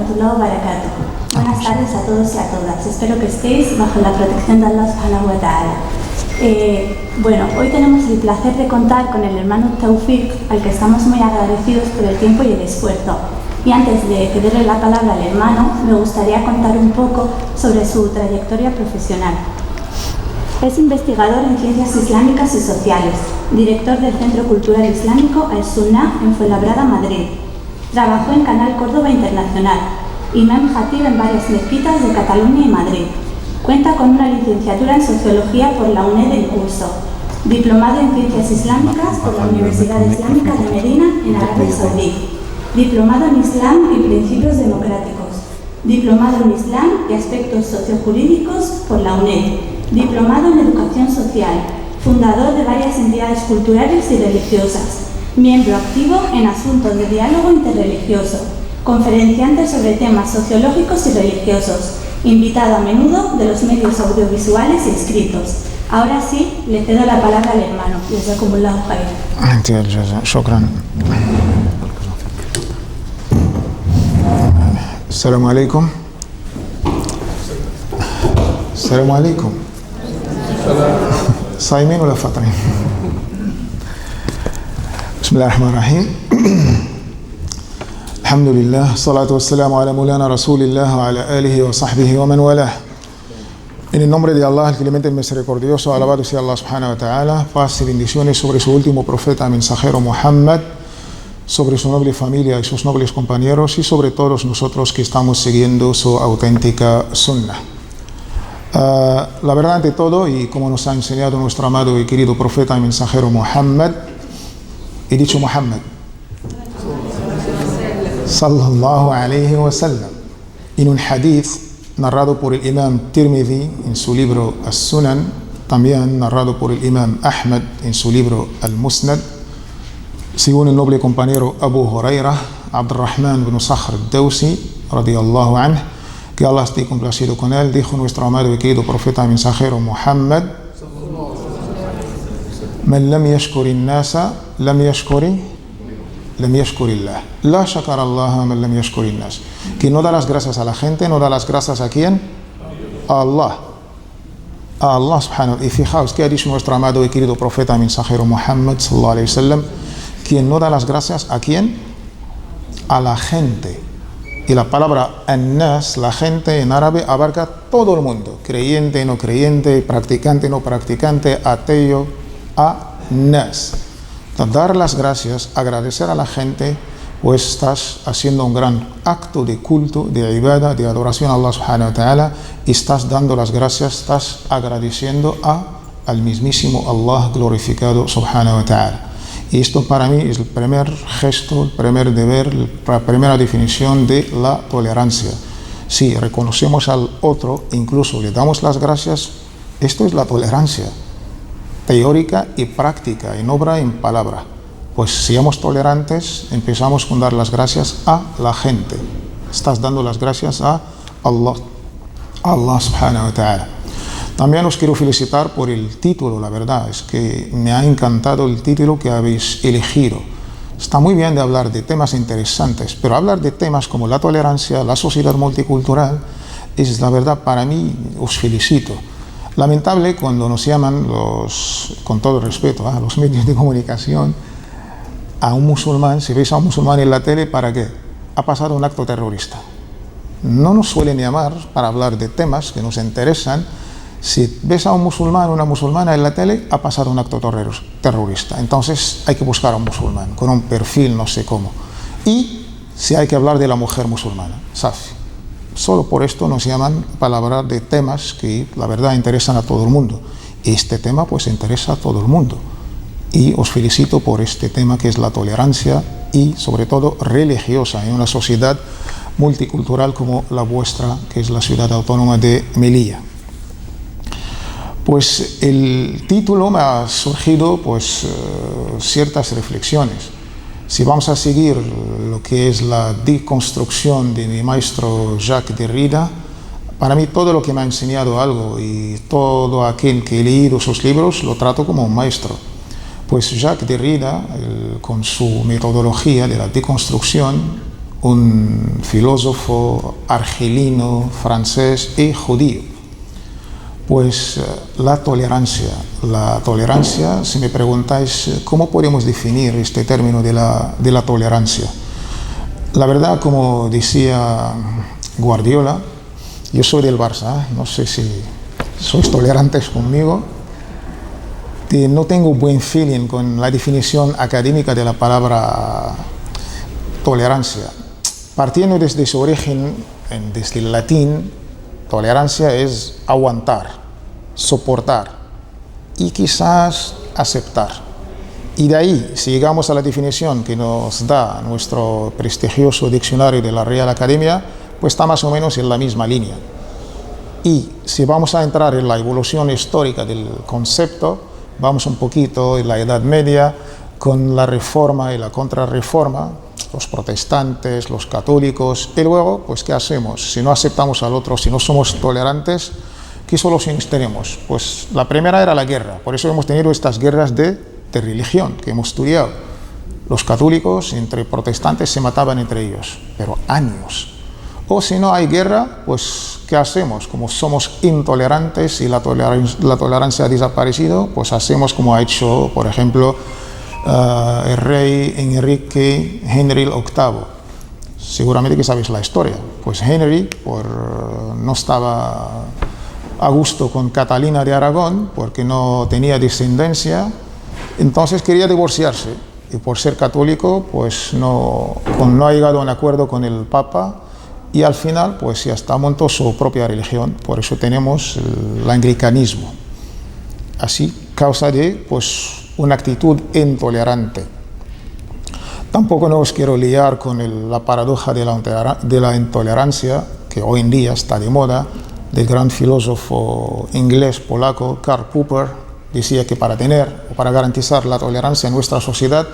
rahmatullahi wa barakatuh. Buenas tardes a todos y a todas. Espero que estéis bajo la protección de Allah subhanahu wa ta'ala. Hoy tenemos el placer de contar con el hermano Tawfiq, al que estamos muy agradecidos por el tiempo y el esfuerzo. Y antes de cederle la palabra al hermano, me gustaría contar un poco sobre su trayectoria profesional. Es investigador en ciencias islámicas y sociales, director del Centro Cultural Islámico Al-Sunnah en Fuenlabrada, Madrid. Trabajó en Canal Córdoba Internacional, imam jatib en varias mezquitas de Cataluña y Madrid. Cuenta con una licenciatura en Sociología por la UNED en curso, diplomado en Ciencias Islámicas por la Universidad Islámica de Medina en Arabia Saudí, diplomado en Islam y Principios Democráticos, diplomado en Islam y Aspectos Sociojurídicos por la UNED, diplomado en Educación Social, fundador de varias entidades culturales y religiosas, miembro activo en asuntos de diálogo interreligioso, conferenciante sobre temas sociológicos y religiosos, invitado a menudo de los medios audiovisuales y escritos. Ahora sí, le cedo la palabra al hermano. Jazakumullahu khairan. Shukran. Assalamu alaikum. Assalamu alaikum. صايمين ولا فاطرين؟ بسم الله الرحمن الرحيم. الحمد لله الصلاة والسلام على مولانا رسول الله وعلى آله وصحبه ومن والاه. En el nombre de Allah, el clemente, el misericordioso, alabado sea Allah subhanahu wa ta'ala, paz y bendiciones sobre su último profeta, mensajero Muhammad, sobre su noble familia y sus nobles compañeros y sobre todos nosotros que estamos siguiendo su auténtica sunnah. La verdad ante todo, y como nos ha enseñado nuestro amado y querido profeta y mensajero Muhammad, he dicho Muhammad sallallahu alayhi wa sallam, en un hadith narrado por el imam Tirmidhi en su libro As-Sunan, también narrado por el imam Ahmad en su libro Al-Musnad, según el noble compañero Abu Hurairah, Abdurrahman ibn Sakhr al-Dawsi radiyallahu anhu, que Allah esté complacido con él, dijo nuestro amado y querido profeta y mensajero Muhammad: Man lam yashkuri an-nasa lam yashkurillah. La shakara Allah man lam yashkuri an-nas. Que no da las gracias a la gente, no da las gracias a quién? A Allah. A Allah subhanahu. Y fijaos que ha dicho nuestro amado y querido profeta y mensajero Muhammad sallallahu alayhi wa sallam: quien no da las gracias a quién? A la gente. Y la palabra an-nas, la gente en árabe, abarca todo el mundo, creyente, no creyente, practicante, no practicante, ateo, a-nas. Dar las gracias, agradecer a la gente, pues estás haciendo un gran acto de culto, de ibada, de adoración a Allah subhanahu wa ta'ala, y estás dando las gracias, estás agradeciendo al mismísimo Allah glorificado subhanahu wa ta'ala. Y esto para mí es el primer gesto, el primer deber, la primera definición de la tolerancia. Si reconocemos al otro, incluso le damos las gracias, esto es la tolerancia, teórica y práctica, en obra y en palabra. Pues seamos tolerantes, empezamos con dar las gracias a la gente. Estás dando las gracias a Allah subhanahu wa ta'ala. También os quiero felicitar por el título, la verdad, es que me ha encantado el título que habéis elegido. Está muy bien de hablar de temas interesantes, pero hablar de temas como la tolerancia, la sociedad multicultural, es la verdad, para mí, os felicito. Lamentable cuando nos llaman, con todo respeto, los medios de comunicación, a un musulmán, si veis a un musulmán en la tele, ¿para qué? Ha pasado un acto terrorista. No nos suelen llamar para hablar de temas que nos interesan. Si ves a un musulmán o una musulmana en la tele, ha pasado un acto terrorista. Entonces hay que buscar a un musulmán con un perfil no sé cómo. Y si hay que hablar de la mujer musulmana, safi. Solo por esto nos llaman para hablar de temas que la verdad interesan a todo el mundo. Y este tema pues interesa a todo el mundo. Y os felicito por este tema que es la tolerancia y sobre todo religiosa en una sociedad multicultural como la vuestra, que es la ciudad autónoma de Melilla. Pues el título me ha surgido pues ciertas reflexiones. Si vamos a seguir lo que es la deconstrucción de mi maestro Jacques Derrida, para mí todo lo que me ha enseñado algo y todo aquel que he leído sus libros lo trato como un maestro. Pues Jacques Derrida, con su metodología de la deconstrucción, un filósofo argelino, francés y judío. Pues la tolerancia, si me preguntáis cómo podemos definir este término de la tolerancia. La verdad, como decía Guardiola, yo soy del Barça, no sé si sois tolerantes conmigo, no tengo buen feeling con la definición académica de la palabra tolerancia. Partiendo desde su origen, desde el latín, tolerancia es aguantar, soportar y quizás aceptar. Y de ahí, si llegamos a la definición que nos da nuestro prestigioso diccionario de la Real Academia, pues está más o menos en la misma línea. Y si vamos a entrar en la evolución histórica del concepto, vamos un poquito en la Edad Media con la Reforma y la Contrarreforma, los protestantes, los católicos, y luego, pues, ¿qué hacemos? Si no aceptamos al otro, si no somos tolerantes, ¿qué soluciones tenemos? Pues la primera era la guerra, por eso hemos tenido estas guerras de religión que hemos estudiado. Los católicos entre protestantes se mataban entre ellos, pero años. O si no hay guerra, pues ¿qué hacemos? Como somos intolerantes y la tolerancia ha desaparecido, pues hacemos como ha hecho, por ejemplo, el rey Henry VIII. Seguramente que sabéis la historia. Pues Henry no estaba a gusto con Catalina de Aragón porque no tenía descendencia, entonces quería divorciarse. Y por ser católico, pues no ha llegado a un acuerdo con el Papa. Y al final, pues ya está, montó su propia religión, por eso tenemos el anglicanismo. Así, causa de, pues, una actitud intolerante. Tampoco no os quiero liar con la paradoja de la intolerancia, que hoy en día está de moda, del gran filósofo inglés polaco Karl Popper. Decía que para garantizar la tolerancia en nuestra sociedad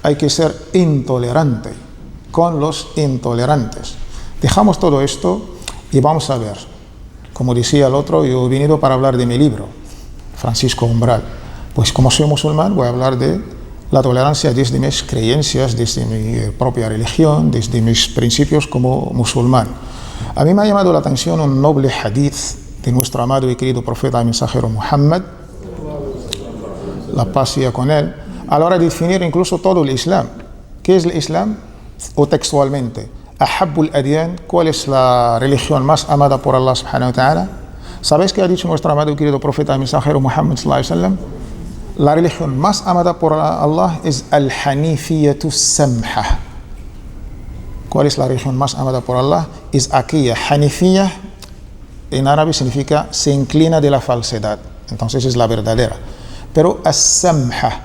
hay que ser intolerante con los intolerantes. Dejamos todo esto y vamos a ver, como decía el otro, yo he venido para hablar de mi libro, Francisco Umbral. Pues como soy musulmán voy a hablar de la tolerancia desde mis creencias, desde mi propia religión, desde mis principios como musulmán. A mí me ha llamado la atención un noble hadith de nuestro amado y querido profeta mensajero Muhammad, la paz sea con él, a la hora de definir incluso todo el Islam. ¿Qué es el Islam? O textualmente, Ahabbul Adyan, ¿cuál es la religión más amada por Allah subhanahu wa ta'ala? ¿Sabéis qué ha dicho nuestro amado y querido profeta mensajero Muhammad sallallahu alaihi wasallam? La religión más amada por Allah es al-Hanifiyatu Samha. ¿Cuál es la religión más amada por Allah? Es aquella. Hanifiyah en árabe significa se inclina de la falsedad, entonces es la verdadera. Pero as-Samha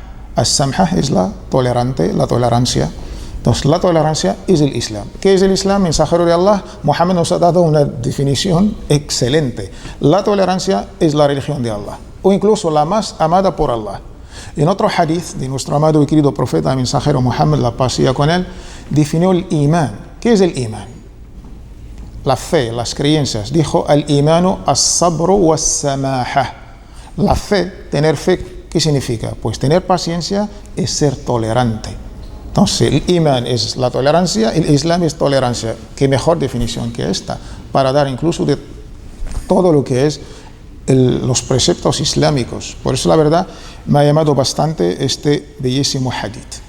es la tolerante, la tolerancia. Entonces, la tolerancia es el Islam. ¿Qué es el Islam? Mensajero de Allah, Muhammad nos ha dado una definición excelente. La tolerancia es la religión de Allah, o incluso la más amada por Allah. En otro hadith de nuestro amado y querido profeta, mensajero Muhammad, la paz sea con él, definió el imán. ¿Qué es el imán? La fe, las creencias. Dijo, al-imanu as-sabru was-samaha. La fe, tener fe, ¿qué significa? Pues tener paciencia es ser tolerante. Entonces, el imán es la tolerancia, el Islam es tolerancia. ¿Qué mejor definición que esta? Para dar incluso de todo lo que es los preceptos islámicos. Por eso, la verdad, me ha llamado bastante este bellísimo hadith.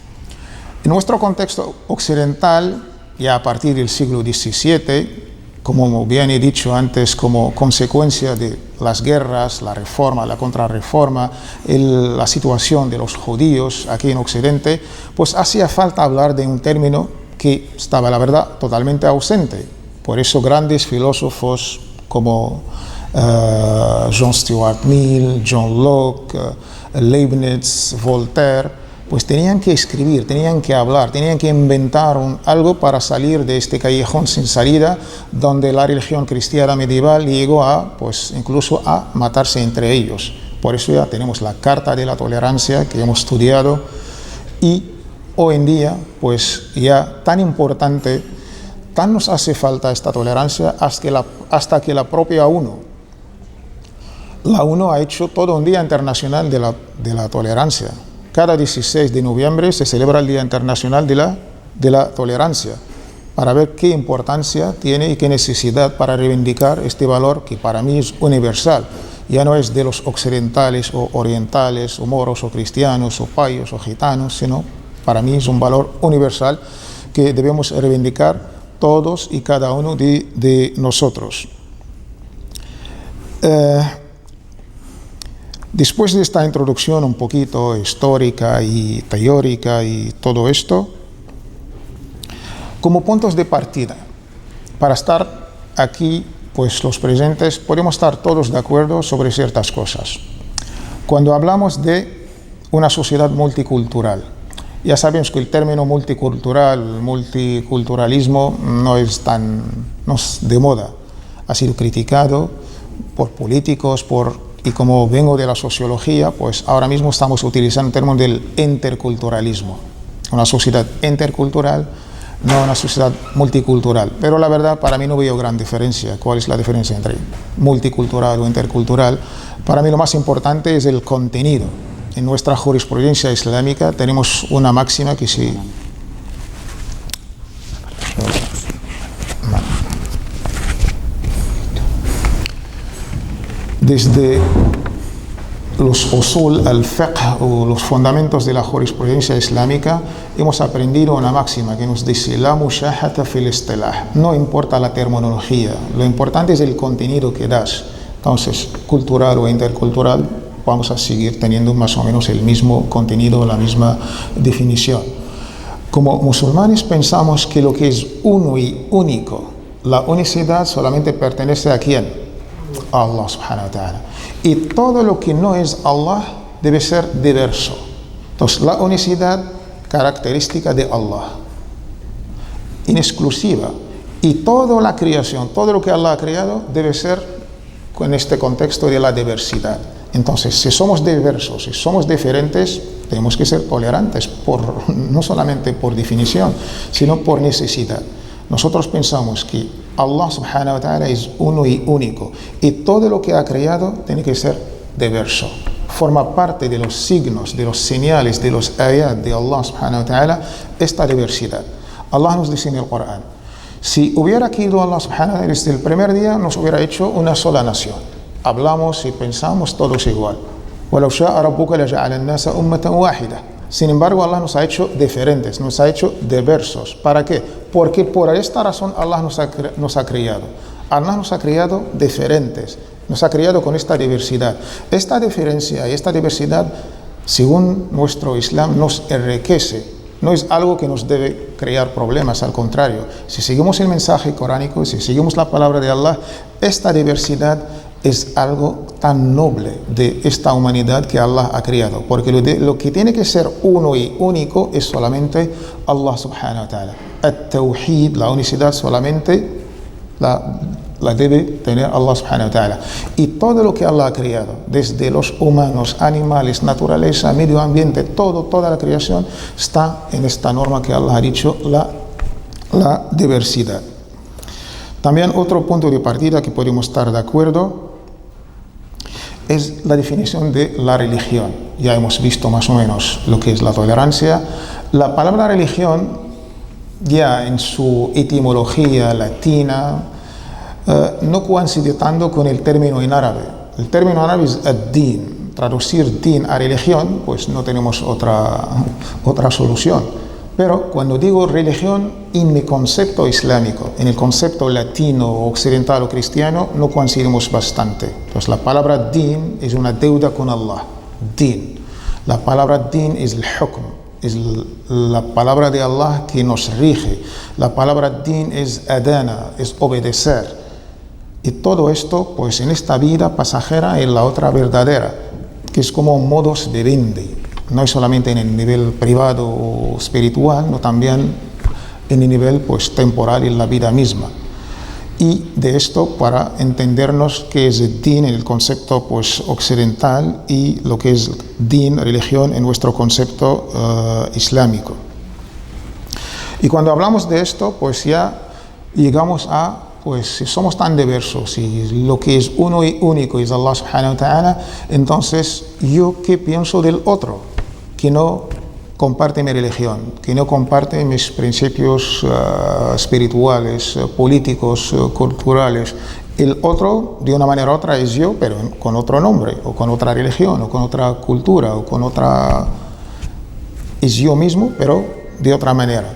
En nuestro contexto occidental, ya a partir del siglo XVII, como bien he dicho antes, como consecuencia de las guerras, la reforma, la contrarreforma, la situación de los judíos aquí en Occidente, pues hacía falta hablar de un término que estaba, la verdad, totalmente ausente. Por eso grandes filósofos como John Stuart Mill, John Locke, Leibniz, Voltaire, pues tenían que escribir, tenían que hablar, tenían que inventar algo para salir de este callejón sin salida donde la religión cristiana medieval llegó pues incluso a matarse entre ellos. Por eso ya tenemos la Carta de la Tolerancia que hemos estudiado y hoy en día pues ya tan importante, tan nos hace falta esta tolerancia hasta que la propia ONU ha hecho todo un Día Internacional de la Tolerancia. Cada 16 de noviembre se celebra el Día Internacional de la Tolerancia. para ver qué importancia tiene y qué necesidad para reivindicar este valor que para mí es universal. Ya no es de los occidentales o orientales, o moros o cristianos, o payos o gitanos, sino para mí es un valor universal que debemos reivindicar todos y cada uno de nosotros. Después de esta introducción un poquito histórica y teórica y todo esto, como puntos de partida, para estar aquí, pues los presentes, podemos estar todos de acuerdo sobre ciertas cosas. Cuando hablamos de una sociedad multicultural, ya sabemos que el término multiculturalismo no es de moda, ha sido criticado por políticos, y como vengo de la sociología, pues ahora mismo estamos utilizando el término del interculturalismo, una sociedad intercultural, no una sociedad multicultural. Pero la verdad, para mí no veo gran diferencia. ¿Cuál es la diferencia entre multicultural o intercultural? Para mí lo más importante es el contenido. En nuestra jurisprudencia islámica tenemos una máxima que se... Desde los usul al-fiqh o los fundamentos de la jurisprudencia islámica hemos aprendido una máxima que nos dice la mushahata fil istilah. No importa la terminología, lo importante es el contenido que das. Entonces, cultural o intercultural, vamos a seguir teniendo más o menos el mismo contenido, la misma definición. Como musulmanes pensamos que lo que es uno y único, la unicidad solamente pertenece a ¿quién? A Allah subhanahu wa ta'ala. Y todo lo que no es Allah debe ser diverso. Entonces, la unicidad, característica de Allah, inexclusiva. Y toda la creación, todo lo que Allah ha creado, debe ser en este contexto de la diversidad. Entonces, si somos diversos, si somos diferentes, tenemos que ser tolerantes, no solamente por definición, sino por necesidad. Nosotros pensamos que Allah subhanahu wa ta'ala es uno y único, y todo lo que ha creado tiene que ser diverso. Forma parte de los signos, de los señales, de los ayat de Allah subhanahu wa ta'ala, esta diversidad. Allah nos dice en el Corán, si hubiera querido Allah subhanahu wa ta'ala desde el primer día, nos hubiera hecho una sola nación. Hablamos y pensamos todos igual. وَلَوْ شَاءَ رَبُّكَ لَجَعَلَ النَّاسَ أُمَّةً وَاحِدَةً. Sin embargo, Allah nos ha hecho diferentes, nos ha hecho diversos. ¿Para qué? Porque por esta razón Allah nos ha creado. Allah nos ha creado diferentes, nos ha creado con esta diversidad. Esta diferencia y esta diversidad, según nuestro Islam, nos enriquece. No es algo que nos debe crear problemas, al contrario. Si seguimos el mensaje coránico, si seguimos la palabra de Allah, esta diversidad es algo tan noble de esta humanidad que Allah ha creado, porque lo que tiene que ser uno y único es solamente Allah subhanahu wa ta'ala. At-tawhid, la unicidad, solamente la debe tener Allah subhanahu wa ta'ala. Y todo lo que Allah ha creado, desde los humanos, animales, naturaleza, medio ambiente, toda la creación está en esta norma que Allah ha dicho, la diversidad. También otro punto de partida que podemos estar de acuerdo es la definición de la religión. Ya hemos visto más o menos lo que es la tolerancia. La palabra religión, ya en su etimología latina, no coincide tanto con el término en árabe. El término en árabe es ad-din. Traducir din a religión, pues no tenemos otra solución. Pero cuando digo religión, en mi concepto islámico, en el concepto latino, occidental o cristiano, no coincidimos bastante. Entonces la palabra din es una deuda con Allah. Din. La palabra din es el hukm, es la palabra de Allah que nos rige. La palabra din es adana, es obedecer. Y todo esto, pues en esta vida pasajera, en la otra verdadera, que es como modos de vende. No es solamente en el nivel privado o espiritual, no también en el nivel pues temporal en la vida misma. Y de esto para entendernos qué es el din en el concepto pues occidental y lo que es din, religión, en nuestro concepto islámico. Y cuando hablamos de esto, pues ya llegamos a, pues si somos tan diversos y lo que es uno y único es Allah subhanahu wa ta'ala, entonces yo qué pienso del otro, que no comparte mi religión, que no comparte mis principios espirituales, políticos, culturales. El otro, de una manera u otra, es yo, pero con otro nombre, o con otra religión, o con otra cultura, o con otra... Es yo mismo, pero de otra manera.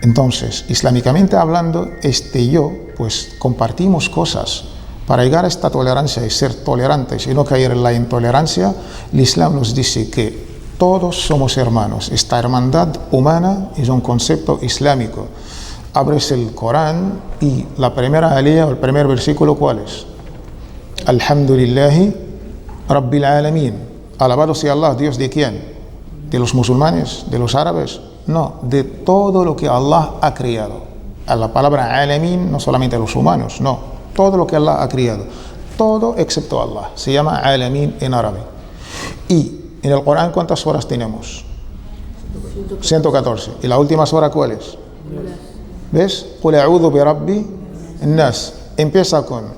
Entonces, islámicamente hablando, este yo, pues compartimos cosas. Para llegar a esta tolerancia y ser tolerantes y no caer en la intolerancia, el Islam nos dice que todos somos hermanos. Esta hermandad humana es un concepto islámico. Abres el Corán y la primera alía o el primer versículo, ¿cuál es? Alhamdulillahi Rabbil Alamin. Alabado sea Allah, ¿Dios de quién? ¿De los musulmanes? ¿De los árabes? No, de todo lo que Allah ha creado. A la palabra Alamin, no solamente los humanos, no. Todo lo que Allah ha creado. Todo excepto Allah. Se llama Alamin en árabe. Y en el Corán, ¿cuántas horas tenemos? 114. ¿Y la última hora cuál es? ¿Ves? Qul a'udhu bi rabbi an-nas. Empieza con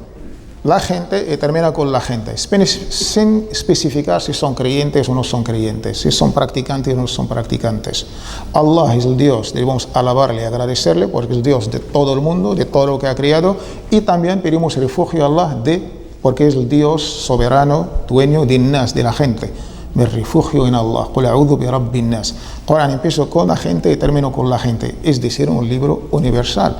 la gente y termina con la gente, sin especificar si son creyentes o no son creyentes, si son practicantes o no son practicantes. Allah es el Dios, debemos alabarle y agradecerle porque es el Dios de todo el mundo, de todo lo que ha creado, y también pedimos refugio a Allah porque es el Dios soberano, dueño de nas, de la gente. Me refugio en Allah. Qul a'udhu bi rabbin nas. Corán, empiezo con la gente y termino con la gente. Es decir, un libro universal.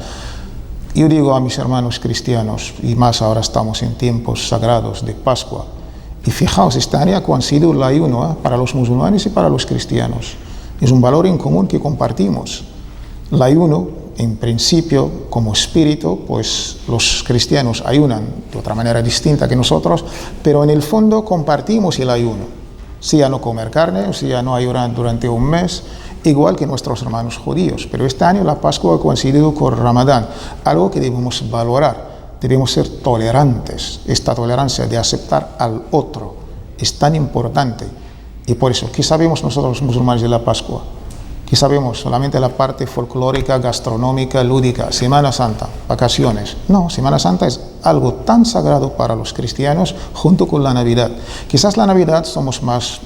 Yo digo a mis hermanos cristianos, y más ahora estamos en tiempos sagrados de Pascua, y fijaos, este año ha coincidido el ayuno para los musulmanes y para los cristianos. Es un valor en común que compartimos. El ayuno, en principio, como espíritu, pues los cristianos ayunan de otra manera distinta que nosotros, pero en el fondo compartimos el ayuno. Si a no comer carne, o si a no ayunar durante un mes, igual que nuestros hermanos judíos. Pero este año la Pascua ha coincidido con Ramadán, algo que debemos valorar. Debemos ser tolerantes. Esta tolerancia de aceptar al otro es tan importante. Y por eso, ¿qué sabemos nosotros los musulmanes de la Pascua? ¿Qué sabemos? Solamente la parte folclórica, gastronómica, lúdica, Semana Santa, vacaciones. No, Semana Santa es algo tan sagrado para los cristianos junto con la Navidad. Quizás la Navidad somos más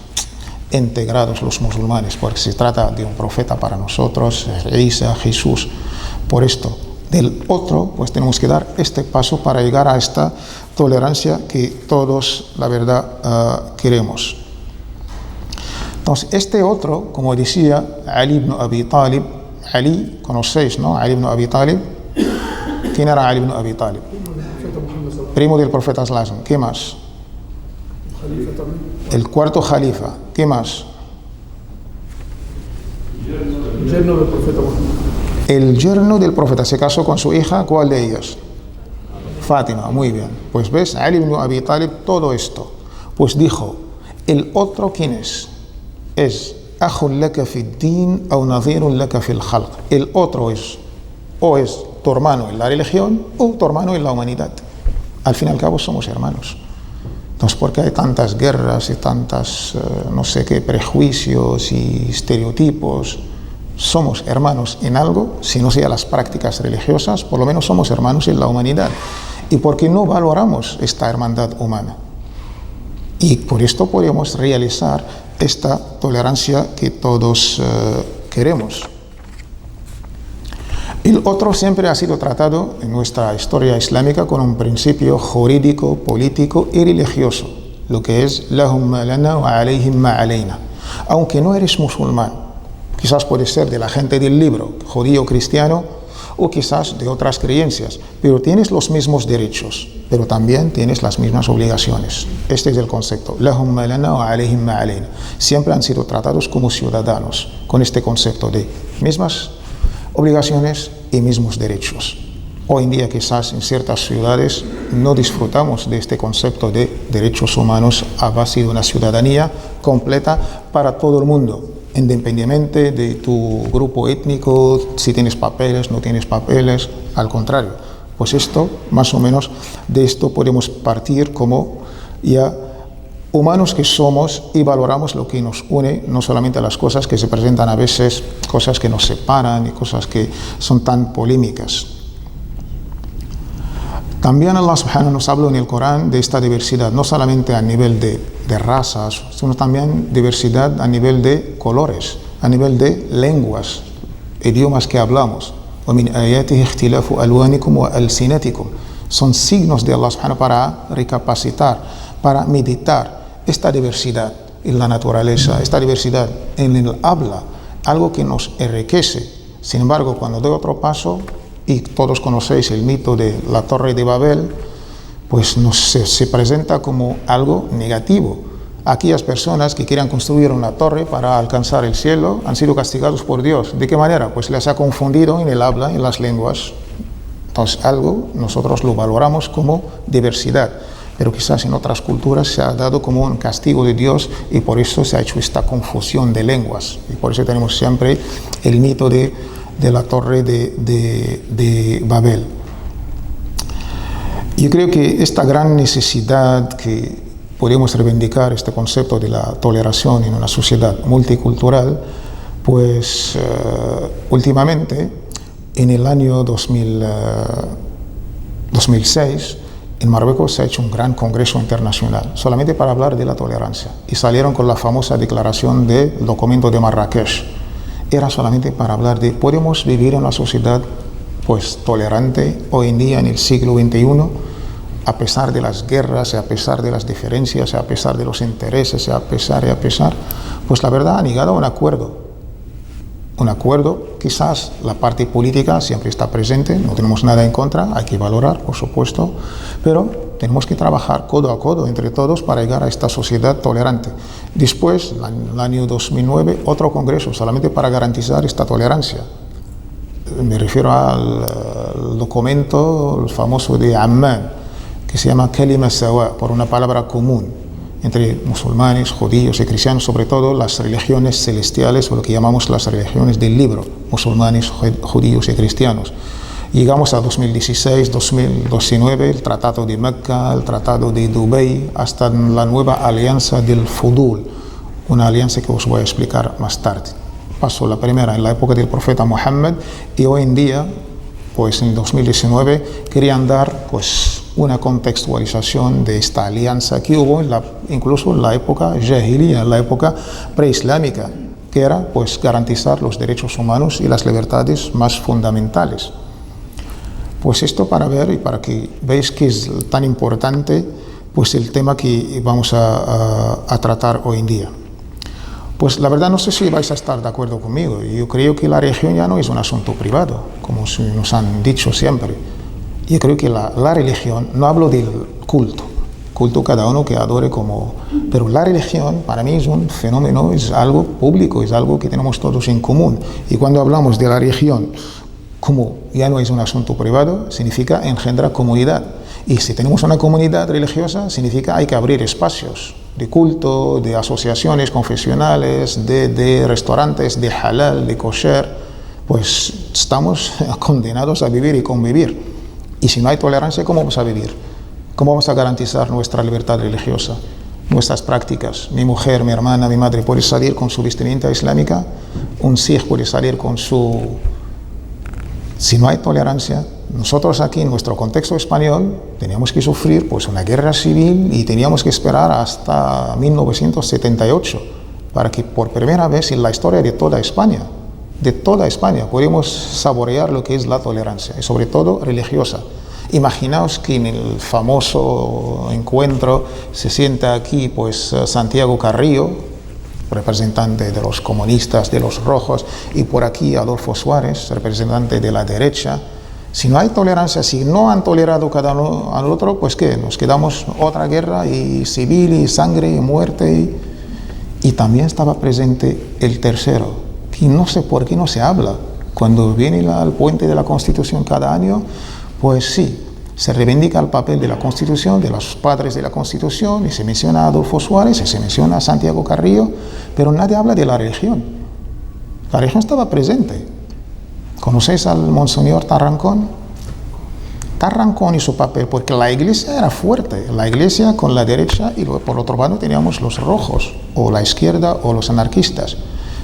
integrados los musulmanes, porque se trata de un profeta para nosotros, Isa, Jesús. Por esto, del otro, pues tenemos que dar este paso para llegar a esta tolerancia que todos, la verdad, queremos. Entonces, este otro, como decía Ali ibn Abi Talib, Ali, conocéis, ¿no? Ali ibn Abi Talib. ¿Quién era Ali ibn Abi Talib? Primo del profeta sallallahu alaihi wasallam. ¿Qué más? El cuarto jalifa. ¿Qué más? Yerno del profeta Muhammad. El yerno del profeta se casó con su hija. ¿Cuál de ellas? Fátima. Muy bien. Pues ves, Ali ibn Abi Talib, todo esto. Pues dijo, el otro, ¿quién es? Es ajun laka fi din o nadhirun laka fil khalq. El otro es, o es tu hermano en la religión o tu hermano en la humanidad. Al fin y al cabo somos hermanos. Entonces, ¿por qué hay tantas guerras y tantas, no sé qué, prejuicios y estereotipos? Somos hermanos en algo, si no sea las prácticas religiosas, por lo menos somos hermanos en la humanidad. ¿Y por qué no valoramos esta hermandad humana? Y por esto podemos realizar esta tolerancia que todos queremos. El otro siempre ha sido tratado en nuestra historia islámica con un principio jurídico, político y religioso, lo que es lahum ma lana wa alayhim ma alayna. Aunque no eres musulmán, quizás puedes ser de la gente del libro, judío, cristiano, o quizás de otras creencias, pero tienes los mismos derechos, pero también tienes las mismas obligaciones. Este es el concepto, lahum ma lana wa alayhim ma alayna. Siempre han sido tratados como ciudadanos, con este concepto de mismas obligaciones y mismos derechos. Hoy en día quizás en ciertas ciudades no disfrutamos de este concepto de derechos humanos a base de una ciudadanía completa para todo el mundo, independientemente de tu grupo étnico, si tienes papeles, no tienes papeles, al contrario. Pues esto, más o menos, de esto podemos partir como ya humanos que somos y valoramos lo que nos une, no solamente las cosas que se presentan a veces, cosas que nos separan y cosas que son tan polémicas. También Allah subhanahu nos habla en el Corán de esta diversidad, no solamente a nivel de razas, sino también diversidad a nivel de colores, a nivel de lenguas, idiomas que hablamos. وَمِنْ آيَاتِهِ اخْتِلَافُ أَلْوَانِكُمْ وَأَلْسِنَتِكُم. Son signos de Allah subhanahu para recapacitar, para meditar esta diversidad en la naturaleza, esta diversidad en el habla, algo que nos enriquece. Sin embargo, cuando doy otro paso, y todos conocéis el mito de la Torre de Babel, pues se presenta como algo negativo. Aquellas personas que quieran construir una torre para alcanzar el cielo han sido castigados por Dios. ¿De qué manera? Pues les ha confundido en el habla, en las lenguas. Entonces, algo nosotros lo valoramos como diversidad, pero quizás en otras culturas se ha dado como un castigo de Dios y por eso se ha hecho esta confusión de lenguas. Y por eso tenemos siempre el mito de la Torre de Babel. Yo creo que esta gran necesidad que podemos reivindicar, este concepto de la toleración en una sociedad multicultural, pues últimamente, en el año 2006, en Marruecos se ha hecho un gran congreso internacional, solamente para hablar de la tolerancia, y salieron con la famosa declaración del documento de Marrakech. Era solamente para hablar de, ¿podemos vivir en una sociedad pues tolerante hoy en día en el siglo XXI? A pesar de las guerras, a pesar de las diferencias, a pesar de los intereses, a pesar, pues la verdad han llegado a un acuerdo. Un acuerdo, quizás la parte política siempre está presente, no tenemos nada en contra, hay que valorar, por supuesto, pero tenemos que trabajar codo a codo entre todos para llegar a esta sociedad tolerante. Después, en el año 2009, otro congreso, solamente para garantizar esta tolerancia. Me refiero al documento el famoso de Amman, que se llama Kalima Sawa, por una palabra común, entre musulmanes, judíos y cristianos, sobre todo las religiones celestiales, o lo que llamamos las religiones del libro, musulmanes, judíos y cristianos. Llegamos a 2016, 2019, el Tratado de Mecca, el Tratado de Dubái, hasta la nueva alianza del Fudul, una alianza que os voy a explicar más tarde. Pasó la primera en la época del profeta Muhammad y hoy en día, pues en 2019, querían dar pues una contextualización de esta alianza que hubo incluso en la época Jahiliya, en la época preislámica, que era pues garantizar los derechos humanos y las libertades más fundamentales. Pues esto para ver y para que veáis que es tan importante pues el tema que vamos a tratar hoy en día. Pues la verdad no sé si vais a estar de acuerdo conmigo. Yo creo que la religión ya no es un asunto privado, como nos han dicho siempre. Yo creo que la religión, no hablo del culto cada uno que adore pero la religión para mí es un fenómeno, es algo público, es algo que tenemos todos en común. Y cuando hablamos de la religión como ya no es un asunto privado, significa engendrar comunidad. Y si tenemos una comunidad religiosa, significa hay que abrir espacios de culto, de asociaciones confesionales, de restaurantes, de halal, de kosher. Pues estamos condenados a vivir y convivir. Y si no hay tolerancia, ¿cómo vamos a vivir? ¿Cómo vamos a garantizar nuestra libertad religiosa? Nuestras prácticas. Mi mujer, mi hermana, mi madre puede salir con su vestimenta islámica. Un sikh puede salir con su... Si no hay tolerancia, nosotros aquí en nuestro contexto español teníamos que sufrir pues una guerra civil y teníamos que esperar hasta 1978 para que por primera vez en la historia de toda España podemos saborear lo que es la tolerancia y sobre todo religiosa. Imaginaos que en el famoso encuentro se sienta aquí pues Santiago Carrillo, representante de los comunistas, de los rojos, y por aquí Adolfo Suárez, representante de la derecha. Si no hay tolerancia, si no han tolerado cada uno al otro, pues ¿qué? Nos quedamos otra guerra y civil y sangre y muerte. Y también estaba presente el tercero, que no sé por qué no se habla. Cuando viene al puente de la Constitución cada año, pues sí, se reivindica el papel de la Constitución, de los padres de la Constitución, y se menciona a Adolfo Suárez, y se menciona a Santiago Carrillo, pero nadie habla de la religión. La religión estaba presente. ¿Conocéis al Monseñor Tarrancón? Tarrancón y su papel, porque la iglesia era fuerte, la iglesia con la derecha, y por otro lado teníamos los rojos, o la izquierda, o los anarquistas.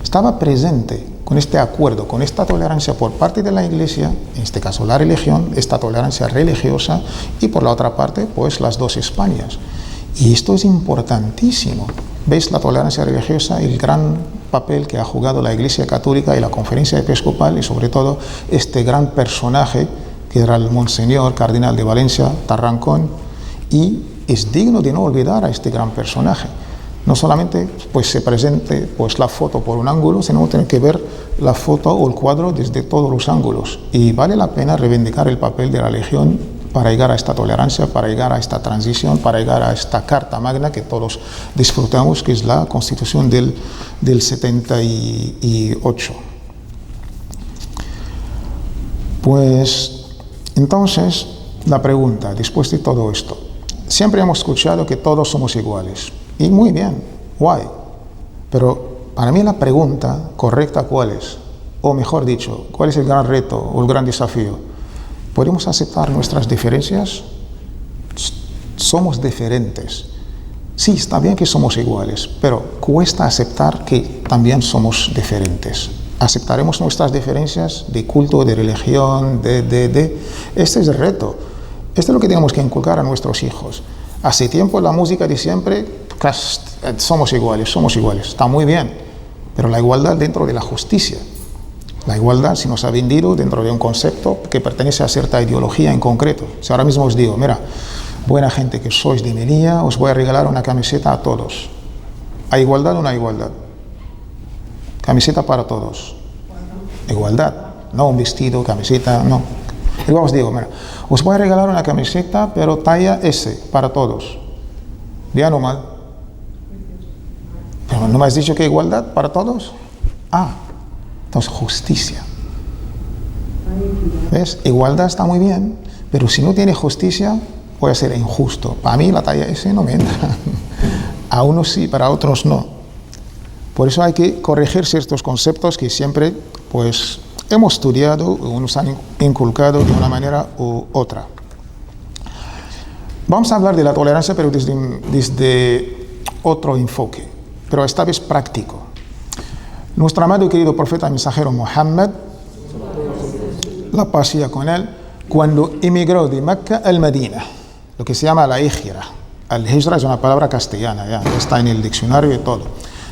Estaba presente con este acuerdo, con esta tolerancia por parte de la Iglesia, en este caso la religión, esta tolerancia religiosa, y por la otra parte, pues las dos Españas. Y esto es importantísimo. ¿Veis la tolerancia religiosa, el gran papel que ha jugado la Iglesia Católica y la Conferencia Episcopal, y sobre todo este gran personaje que era el Monseñor Cardenal de Valencia, Tarrancón, y es digno de no olvidar a este gran personaje. No solamente pues, se presente pues, la foto por un ángulo, sino tener que ver la foto o el cuadro desde todos los ángulos. Y vale la pena reivindicar el papel de la Legión para llegar a esta tolerancia, para llegar a esta transición, para llegar a esta Carta Magna que todos disfrutamos, que es la Constitución del 78. Pues, entonces, la pregunta, después de todo esto, siempre hemos escuchado que todos somos iguales. Y muy bien, guay. Pero para mí la pregunta correcta, ¿cuál es? O mejor dicho, ¿cuál es el gran reto o el gran desafío? ¿Podemos aceptar nuestras diferencias? Somos diferentes. Sí, está bien que somos iguales, pero cuesta aceptar que también somos diferentes. ¿Aceptaremos nuestras diferencias de culto, de religión, Este es el reto. Esto es lo que tenemos que inculcar a nuestros hijos. Hace tiempo la música de siempre, somos iguales, está muy bien, pero la igualdad dentro de la justicia. La igualdad se nos ha vendido dentro de un concepto que pertenece a cierta ideología en concreto. Si ahora mismo os digo, mira, buena gente que sois de Melilla, os voy a regalar una camiseta a todos. ¿Hay igualdad o no hay igualdad? Camiseta para todos. Igualdad, no un vestido, camiseta, no. Igual os digo, mira, os voy a regalar una camiseta, pero talla S, para todos. ¿Bien o mal? ¿Pero no me has dicho que igualdad para todos? Entonces justicia. ¿Ves? Igualdad está muy bien, pero si no tiene justicia, puede ser injusto. Para mí la talla S no me entra. A unos sí, para otros no. Por eso hay que corregir ciertos conceptos que siempre, pues, hemos estudiado o nos han inculcado de una manera u otra. Vamos a hablar de la tolerancia, pero desde otro enfoque, pero esta vez práctico. Nuestro amado y querido profeta mensajero Muhammad, la paz sea con él, cuando emigró de Mecca al Medina, lo que se llama la hijra. Al-hijra es una palabra castellana, ya está en el diccionario y todo.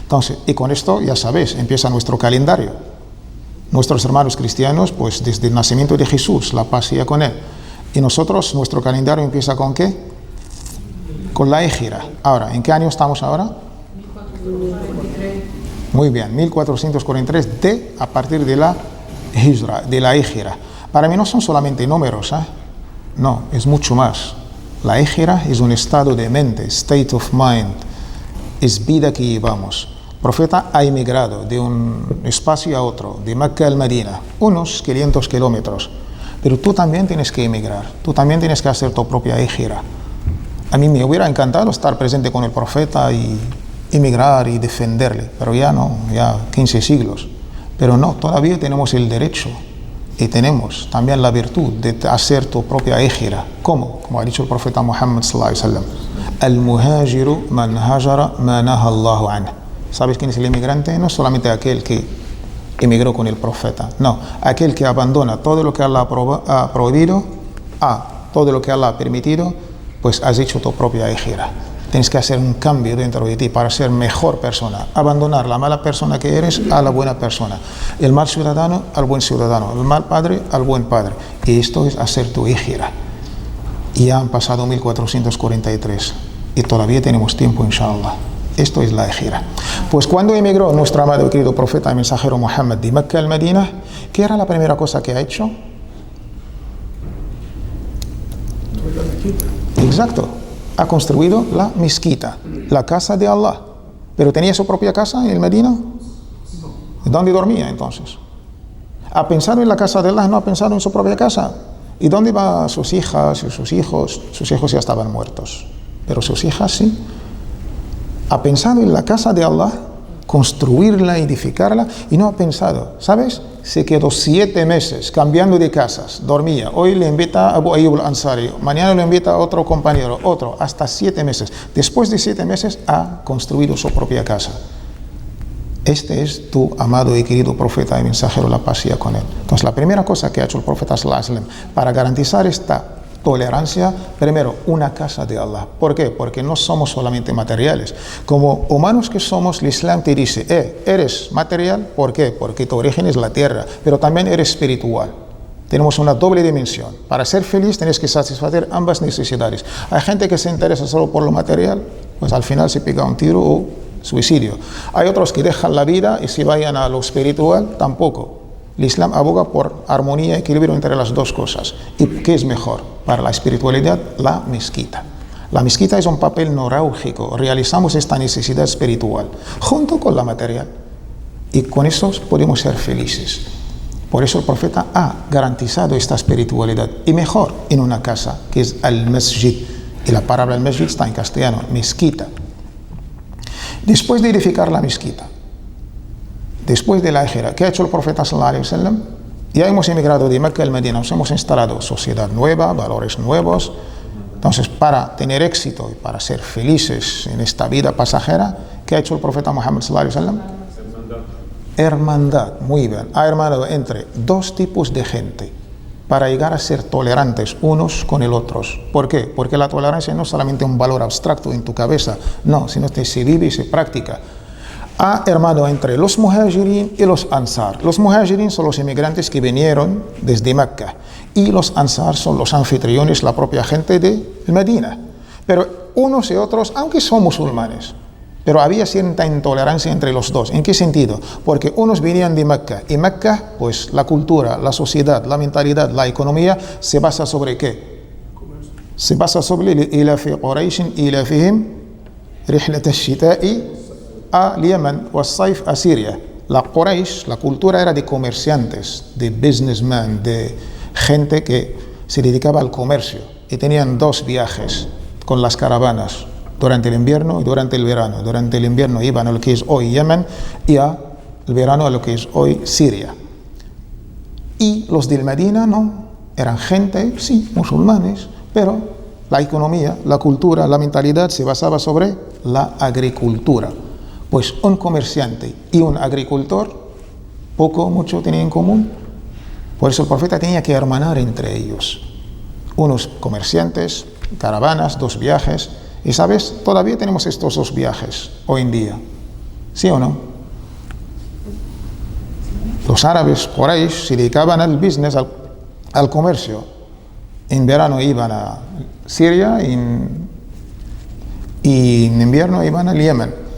Entonces, y con esto, ya sabéis, empieza nuestro calendario. Nuestros hermanos cristianos, pues desde el nacimiento de Jesús, la paz sea con él. Y nosotros, nuestro calendario empieza ¿con qué? Con la hijra. Ahora, ¿en qué año estamos ahora? 1443. Muy bien, 1443 a partir de la hijra, Para mí no son solamente números, no, es mucho más. La hijra es un estado de mente, state of mind, es vida que llevamos. El profeta ha emigrado de un espacio a otro, de Mecca al Medina, unos 500 kilómetros. Pero tú también tienes que emigrar, tú también tienes que hacer tu propia hijra. A mí me hubiera encantado estar presente con el profeta y emigrar y defenderle, pero ya no, ya 15 siglos. Pero no, todavía tenemos el derecho y tenemos también la virtud de hacer tu propia hijra. ¿Cómo? Como ha dicho el profeta Muhammad sallallahu alaihi wasallam, al-muhajiru man hajara ma naha Allahu anhu. ¿Sabes quién es el inmigrante? No solamente aquel que emigró con el profeta, no, aquel que abandona todo lo que Allah ha prohibido todo lo que Allah ha permitido, pues has hecho tu propia hijra. Tienes que hacer un cambio dentro de ti para ser mejor persona, abandonar la mala persona que eres a la buena persona, el mal ciudadano al buen ciudadano, el mal padre al buen padre. Y esto es hacer tu hijra. Y ya han pasado 1443 y todavía tenemos tiempo, inshallah. Esto es la hijra. Pues cuando emigró nuestro amado y querido profeta y mensajero Muhammad de Mecca al Medina, ¿qué era la primera cosa que ha hecho? Exacto. Ha construido la mezquita, la casa de Allah. ¿Pero tenía su propia casa en el Medina? ¿Dónde dormía entonces? ¿Ha pensado en la casa de Allah? ¿No ha pensado en su propia casa? ¿Y dónde van sus hijas y sus hijos? Sus hijos ya estaban muertos, pero sus hijas sí. Ha pensado en la casa de Allah, construirla, edificarla, y no ha pensado, ¿sabes? Se quedó 7 meses cambiando de casas, dormía. Hoy le invita a Abu Ayyub al-Ansari, mañana le invita a otro compañero, otro, hasta 7 meses. Después de 7 meses ha construido su propia casa. Este es tu amado y querido profeta y mensajero, la paz sea con él. Entonces, la primera cosa que ha hecho el profeta sallallahu alaihi wasallam para garantizar esta tolerancia, primero, una casa de Allah. ¿Por qué? Porque no somos solamente materiales. Como humanos que somos, el Islam te dice, eres material, ¿por qué? Porque tu origen es la tierra, pero también eres espiritual. Tenemos una doble dimensión. Para ser feliz tienes que satisfacer ambas necesidades. Hay gente que se interesa solo por lo material, pues al final se pega un tiro o suicidio. Hay otros que dejan la vida y se vayan a lo espiritual, tampoco. El Islam aboga por armonía y equilibrio entre las dos cosas. ¿Y qué es mejor para la espiritualidad? La mezquita. La mezquita es un papel neurálgico. Realizamos esta necesidad espiritual junto con la material. Y con eso podemos ser felices. Por eso el profeta ha garantizado esta espiritualidad. Y mejor en una casa, que es al-masjid. Y la palabra al-masjid está en castellano, mezquita. Después de edificar la mezquita, después de la hijra, ¿qué ha hecho el profeta sallallahu alaihi wasallam? Ya hemos emigrado de Mecca al Medina, nos hemos instalado sociedad nueva, valores nuevos. Entonces, para tener éxito y para ser felices en esta vida pasajera, ¿qué ha hecho el profeta Muhammad sallallahu alaihi wasallam? Hermandad, muy bien. Ha hermanado entre dos tipos de gente para llegar a ser tolerantes unos con el otros. ¿Por qué? Porque la tolerancia no es solamente un valor abstracto en tu cabeza, no, sino que se vive y se practica. Ha hermanado entre los muhajirin y los ansar. Los muhajirin son los inmigrantes que vinieron desde Mecca y los ansar son los anfitriones, la propia gente de Medina. Pero unos y otros, aunque son musulmanes, pero había cierta intolerancia entre los dos. ¿En qué sentido? Porque unos venían de Mecca y Mecca, pues la cultura, la sociedad, la mentalidad, la economía se basa sobre ¿qué? Se basa sobre ilafi Qurayshin ilafihim rihlat ash-shita'i al Yemen o al-Sayf a Siria. La Quraysh, la cultura era de comerciantes, de businessmen, de gente que se dedicaba al comercio y tenían dos viajes con las caravanas durante el invierno y durante el verano. Durante el invierno iban a lo que es hoy Yemen y al verano a lo que es hoy Siria. Y los del Medina no, eran gente, sí, musulmanes, pero la economía, la cultura, la mentalidad se basaba sobre la agricultura. Pues un comerciante y un agricultor, poco, mucho tenían en común. Por eso el profeta tenía que hermanar entre ellos. Unos comerciantes, caravanas, dos viajes. Y sabes, todavía tenemos estos dos viajes hoy en día. ¿Sí o no? Los árabes, Quraysh, se dedicaban al business, al comercio. En verano iban a Siria y en invierno iban al Yemen.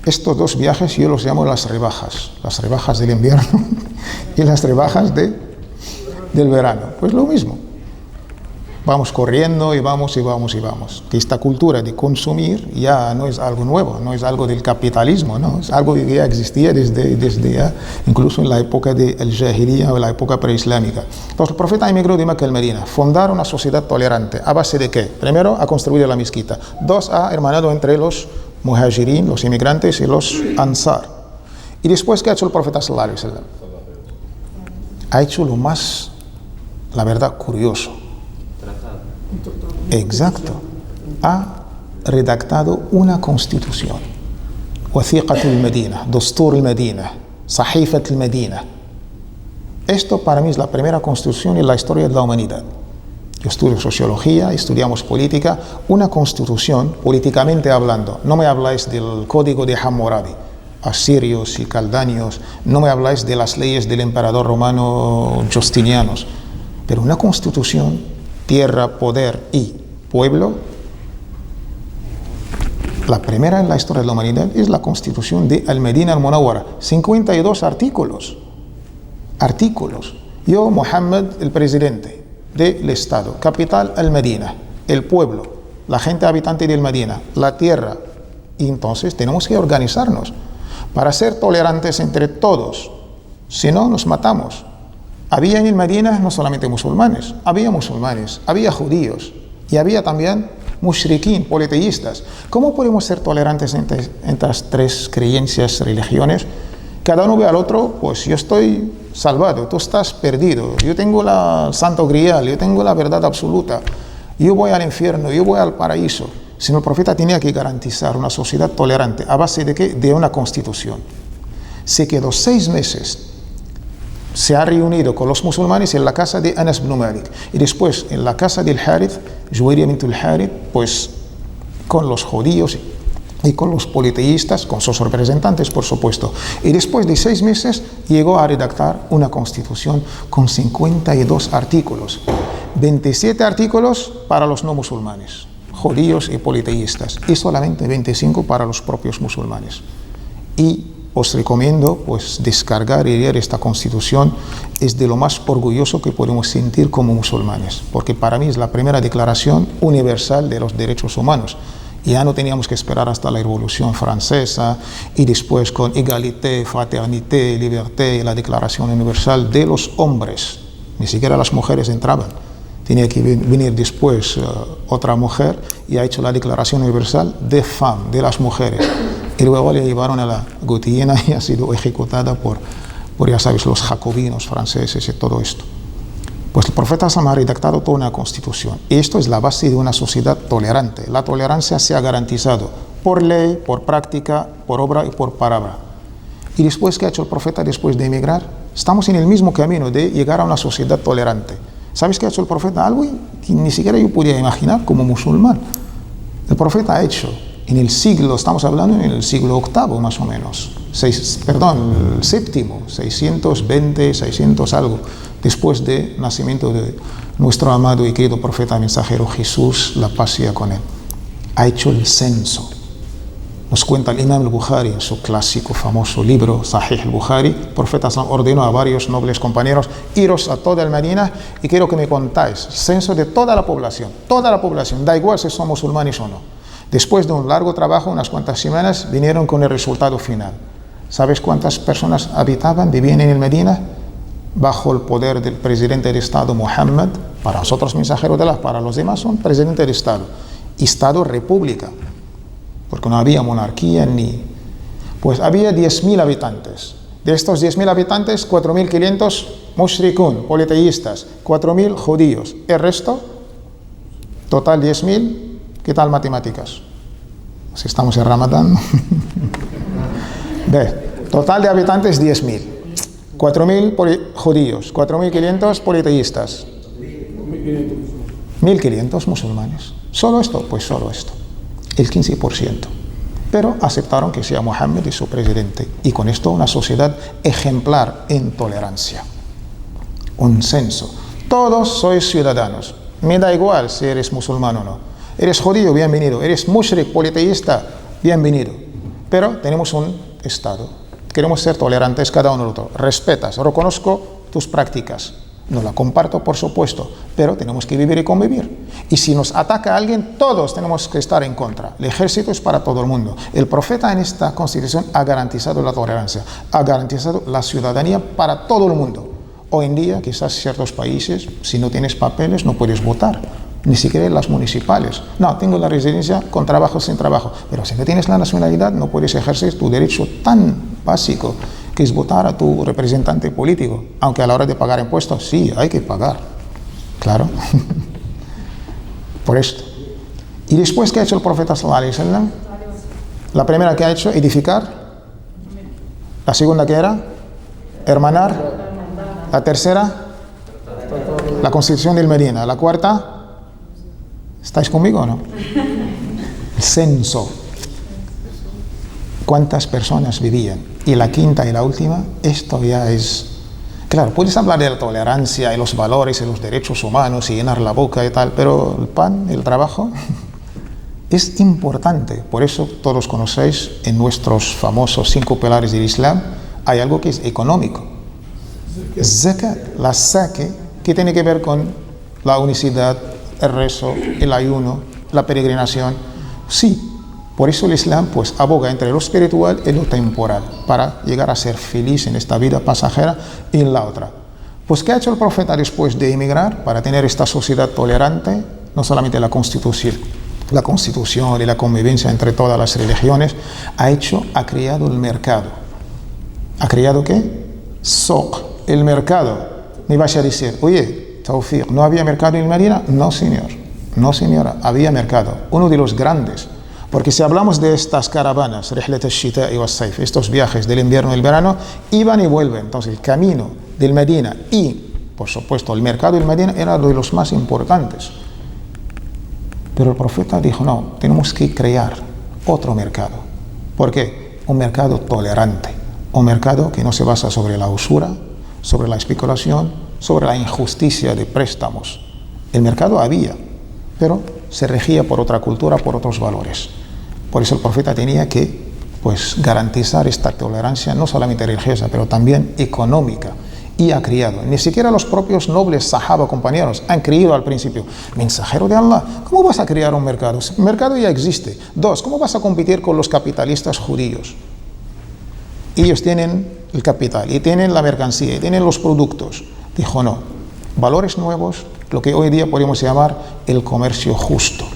Estos dos viajes yo los llamo las rebajas del invierno y las rebajas del verano. Pues lo mismo. Vamos corriendo y vamos. Que esta cultura de consumir ya no es algo nuevo, no es algo del capitalismo, no, es algo que ya existía desde ya, incluso en la época del Jahiliya o la época preislámica. Entonces el profeta emigró de Mecca al Medina, fundar una sociedad tolerante. ¿A base de qué? Primero, ha construido la mezquita. Dos, ha hermanado entre los muhajirin, los inmigrantes, y los ansar. Y después, ¿qué ha hecho el profeta sallallahu alaihi wasallam? Ha hecho lo más, la verdad, curioso. Exacto. Ha redactado una constitución. Wathiqat al-Medina, Dustur al-Medina, Sahifat al-Medina. Esto para mí es la primera constitución en la historia de la humanidad. Yo estudio sociología, estudiamos política, una constitución, políticamente hablando. No me habláis del código de Hammurabi, asirios y caldanios, no me habláis de las leyes del emperador romano Justiniano, pero una constitución, tierra, poder y pueblo, la primera en la historia de la humanidad es la constitución de Al-Medina al-Munawwara, 52 artículos. Yo, Muhammad, el presidente del Estado, capital Al-Medina, el pueblo, la gente habitante del Medina, la tierra, y entonces tenemos que organizarnos para ser tolerantes entre todos, si no nos matamos. Había en el Medina no solamente musulmanes, había judíos y había también mushrikín, politeístas. ¿Cómo podemos ser tolerantes entre estas tres creencias, religiones? Cada uno ve al otro, pues yo estoy salvado, tú estás perdido, yo tengo el santo grial, yo tengo la verdad absoluta, yo voy al infierno, yo voy al paraíso. Sino el profeta tenía que garantizar una sociedad tolerante. ¿A base de qué? De una constitución. Se quedó 6 meses se ha reunido con los musulmanes en la casa de Anas ibn Malik y después en la casa del Harith, Juwayriya bint al-Harith, pues con los judíos y con los politeístas, con sus representantes, por supuesto. Y después de 6 meses llegó a redactar una constitución con 52 artículos, 27 artículos para los no musulmanes, judíos y politeístas, y solamente 25 para los propios musulmanes. Y os recomiendo pues descargar y leer esta constitución. Es de lo más orgulloso que podemos sentir como musulmanes, porque para mí es la primera declaración universal de los derechos humanos. Ya no teníamos que esperar hasta la Revolución Francesa y después con égalité, fraternité, liberté, la Declaración Universal de los hombres. Ni siquiera las mujeres entraban. Tenía que venir después otra mujer y ha hecho la Declaración Universal de Femmes, de las mujeres. Y luego le llevaron a la guillotina y ha sido ejecutada por ya sabes, los jacobinos franceses y todo esto. Pues el profeta ha redactado toda una constitución. Y esto es la base de una sociedad tolerante. La tolerancia se ha garantizado por ley, por práctica, por obra y por palabra. Y después, ¿qué ha hecho el profeta después de emigrar? Estamos en el mismo camino de llegar a una sociedad tolerante. ¿Sabes qué ha hecho el profeta? Algo que ni siquiera yo podía imaginar como musulmán. El profeta ha hecho en el siglo, estamos hablando en el siglo VIII más o menos, el séptimo, 620, 600 algo, después del nacimiento de nuestro amado y querido profeta mensajero Jesús, la paz sea con él. Ha hecho el censo. Nos cuenta el Imam al-Bukhari en su clásico famoso libro Sahih al-Bukhari. El profeta ordenó a varios nobles compañeros: iros a toda el Medina y quiero que me contáis el censo de toda la población, da igual si son musulmanes o no. Después de un largo trabajo, unas cuantas semanas, vinieron con el resultado final. ¿Sabes cuántas personas vivían en el Medina? Bajo el poder del presidente de Estado Muhammad, para nosotros mensajeros de Allah, para los demás son presidente de Estado. Estado república, porque no había monarquía ni... Pues había 10.000 habitantes. De estos 10.000 habitantes, 4.500 mushrikun, politeístas, 4.000 judíos. El resto, total 10.000... ¿Qué tal matemáticas? Si estamos en Ramadán. Total de habitantes 10.000. 4.000 judíos, 4.500 politeístas. 1.500 musulmanes. ¿Solo esto? Pues solo esto. El 15%. Pero aceptaron que sea Mohammed y su presidente. Y con esto una sociedad ejemplar en tolerancia. Un censo. Todos sois ciudadanos. Me da igual si eres musulmán o no. Eres judío, bienvenido. Eres mushrik, politeísta, bienvenido. Pero tenemos un Estado. Queremos ser tolerantes cada uno del otro. Respetas, reconozco tus prácticas. No la comparto, por supuesto, pero tenemos que vivir y convivir. Y si nos ataca alguien, todos tenemos que estar en contra. El ejército es para todo el mundo. El profeta en esta constitución ha garantizado la tolerancia, ha garantizado la ciudadanía para todo el mundo. Hoy en día, quizás en ciertos países, si no tienes papeles, no puedes votar. Ni siquiera en las municipales. No, tengo la residencia con trabajo, sin trabajo. Pero si no tienes la nacionalidad, no puedes ejercer tu derecho tan básico, que es votar a tu representante político. Aunque a la hora de pagar impuestos, sí, hay que pagar. Claro. Por esto. Y después, ¿qué ha hecho el profeta sallallahu alaihi wasallam? La primera que ha hecho, edificar. La segunda, ¿qué era? Hermanar. La tercera, la constitución del Medina. La cuarta, ¿estáis conmigo o no? El censo. ¿Cuántas personas vivían? Y la quinta y la última, esto ya es... Claro, puedes hablar de la tolerancia y los valores y los derechos humanos y llenar la boca y tal, pero el pan, el trabajo, es importante. Por eso todos conocéis, en nuestros famosos 5 pilares del Islam, hay algo que es económico. Zakat, la saque, que tiene que ver con la unicidad, el rezo, el ayuno, la peregrinación. Sí, por eso el Islam pues aboga entre lo espiritual y lo temporal para llegar a ser feliz en esta vida pasajera y en la otra. Pues ¿qué ha hecho el profeta después de emigrar para tener esta sociedad tolerante? No solamente la constitución y la convivencia entre todas las religiones, ha creado el mercado. ¿Ha creado qué? Soq, el mercado. Me vas a decir, oye, Tawfiq, ¿no había mercado en Medina? No, señor. No, señora, había mercado. Uno de los grandes. Porque si hablamos de estas caravanas, rihlat al-shita y al-sayf, estos viajes del invierno y el verano, iban y vuelven. Entonces el camino del Medina y, por supuesto, el mercado del Medina era de los más importantes. Pero el profeta dijo, no, tenemos que crear otro mercado. ¿Por qué? Un mercado tolerante, un mercado que no se basa sobre la usura, sobre la especulación, sobre la injusticia de préstamos. El mercado había, pero se regía por otra cultura, por otros valores. Por eso el profeta tenía que garantizar esta tolerancia, no solamente religiosa, pero también económica. Y ha criado. Ni siquiera los propios nobles sahaba, compañeros, han creído al principio. Mensajero de Allah, ¿cómo vas a crear un mercado? El mercado ya existe. 2, ¿cómo vas a competir con los capitalistas judíos? Ellos tienen el capital, y tienen la mercancía, y tienen los productos. Dijo, no, valores nuevos, lo que hoy día podemos llamar el comercio justo.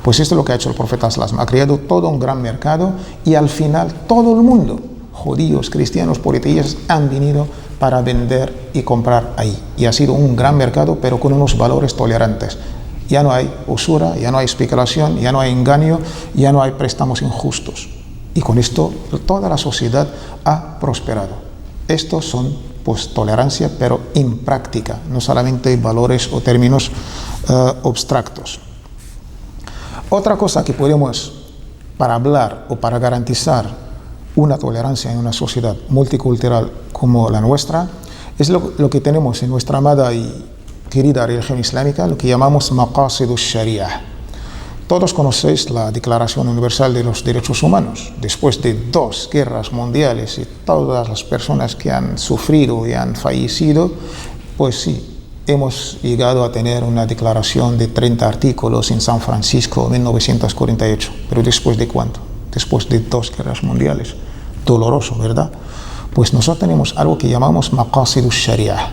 Pues esto es lo que ha hecho el profeta Sallallahu Alaihi Wasallam. Ha creado todo un gran mercado y al final todo el mundo, judíos, cristianos, politeístas, han venido para vender y comprar ahí. Y ha sido un gran mercado, pero con unos valores tolerantes. Ya no hay usura, ya no hay especulación, ya no hay engaño, ya no hay préstamos injustos. Y con esto toda la sociedad ha prosperado. Estos son tolerancia, pero en práctica, no solamente valores o términos abstractos. Otra cosa que podemos, para hablar o para garantizar una tolerancia en una sociedad multicultural como la nuestra, es lo que tenemos en nuestra amada y querida religión islámica, lo que llamamos maqasid al-sharia. Todos conocéis la Declaración Universal de los Derechos Humanos. Después de 2 guerras mundiales y todas las personas que han sufrido y han fallecido, pues sí, hemos llegado a tener una declaración de 30 artículos en San Francisco en 1948. ¿Pero después de cuánto? Después de 2 guerras mundiales. Doloroso, ¿verdad? Pues nosotros tenemos algo que llamamos maqasid al-sharia,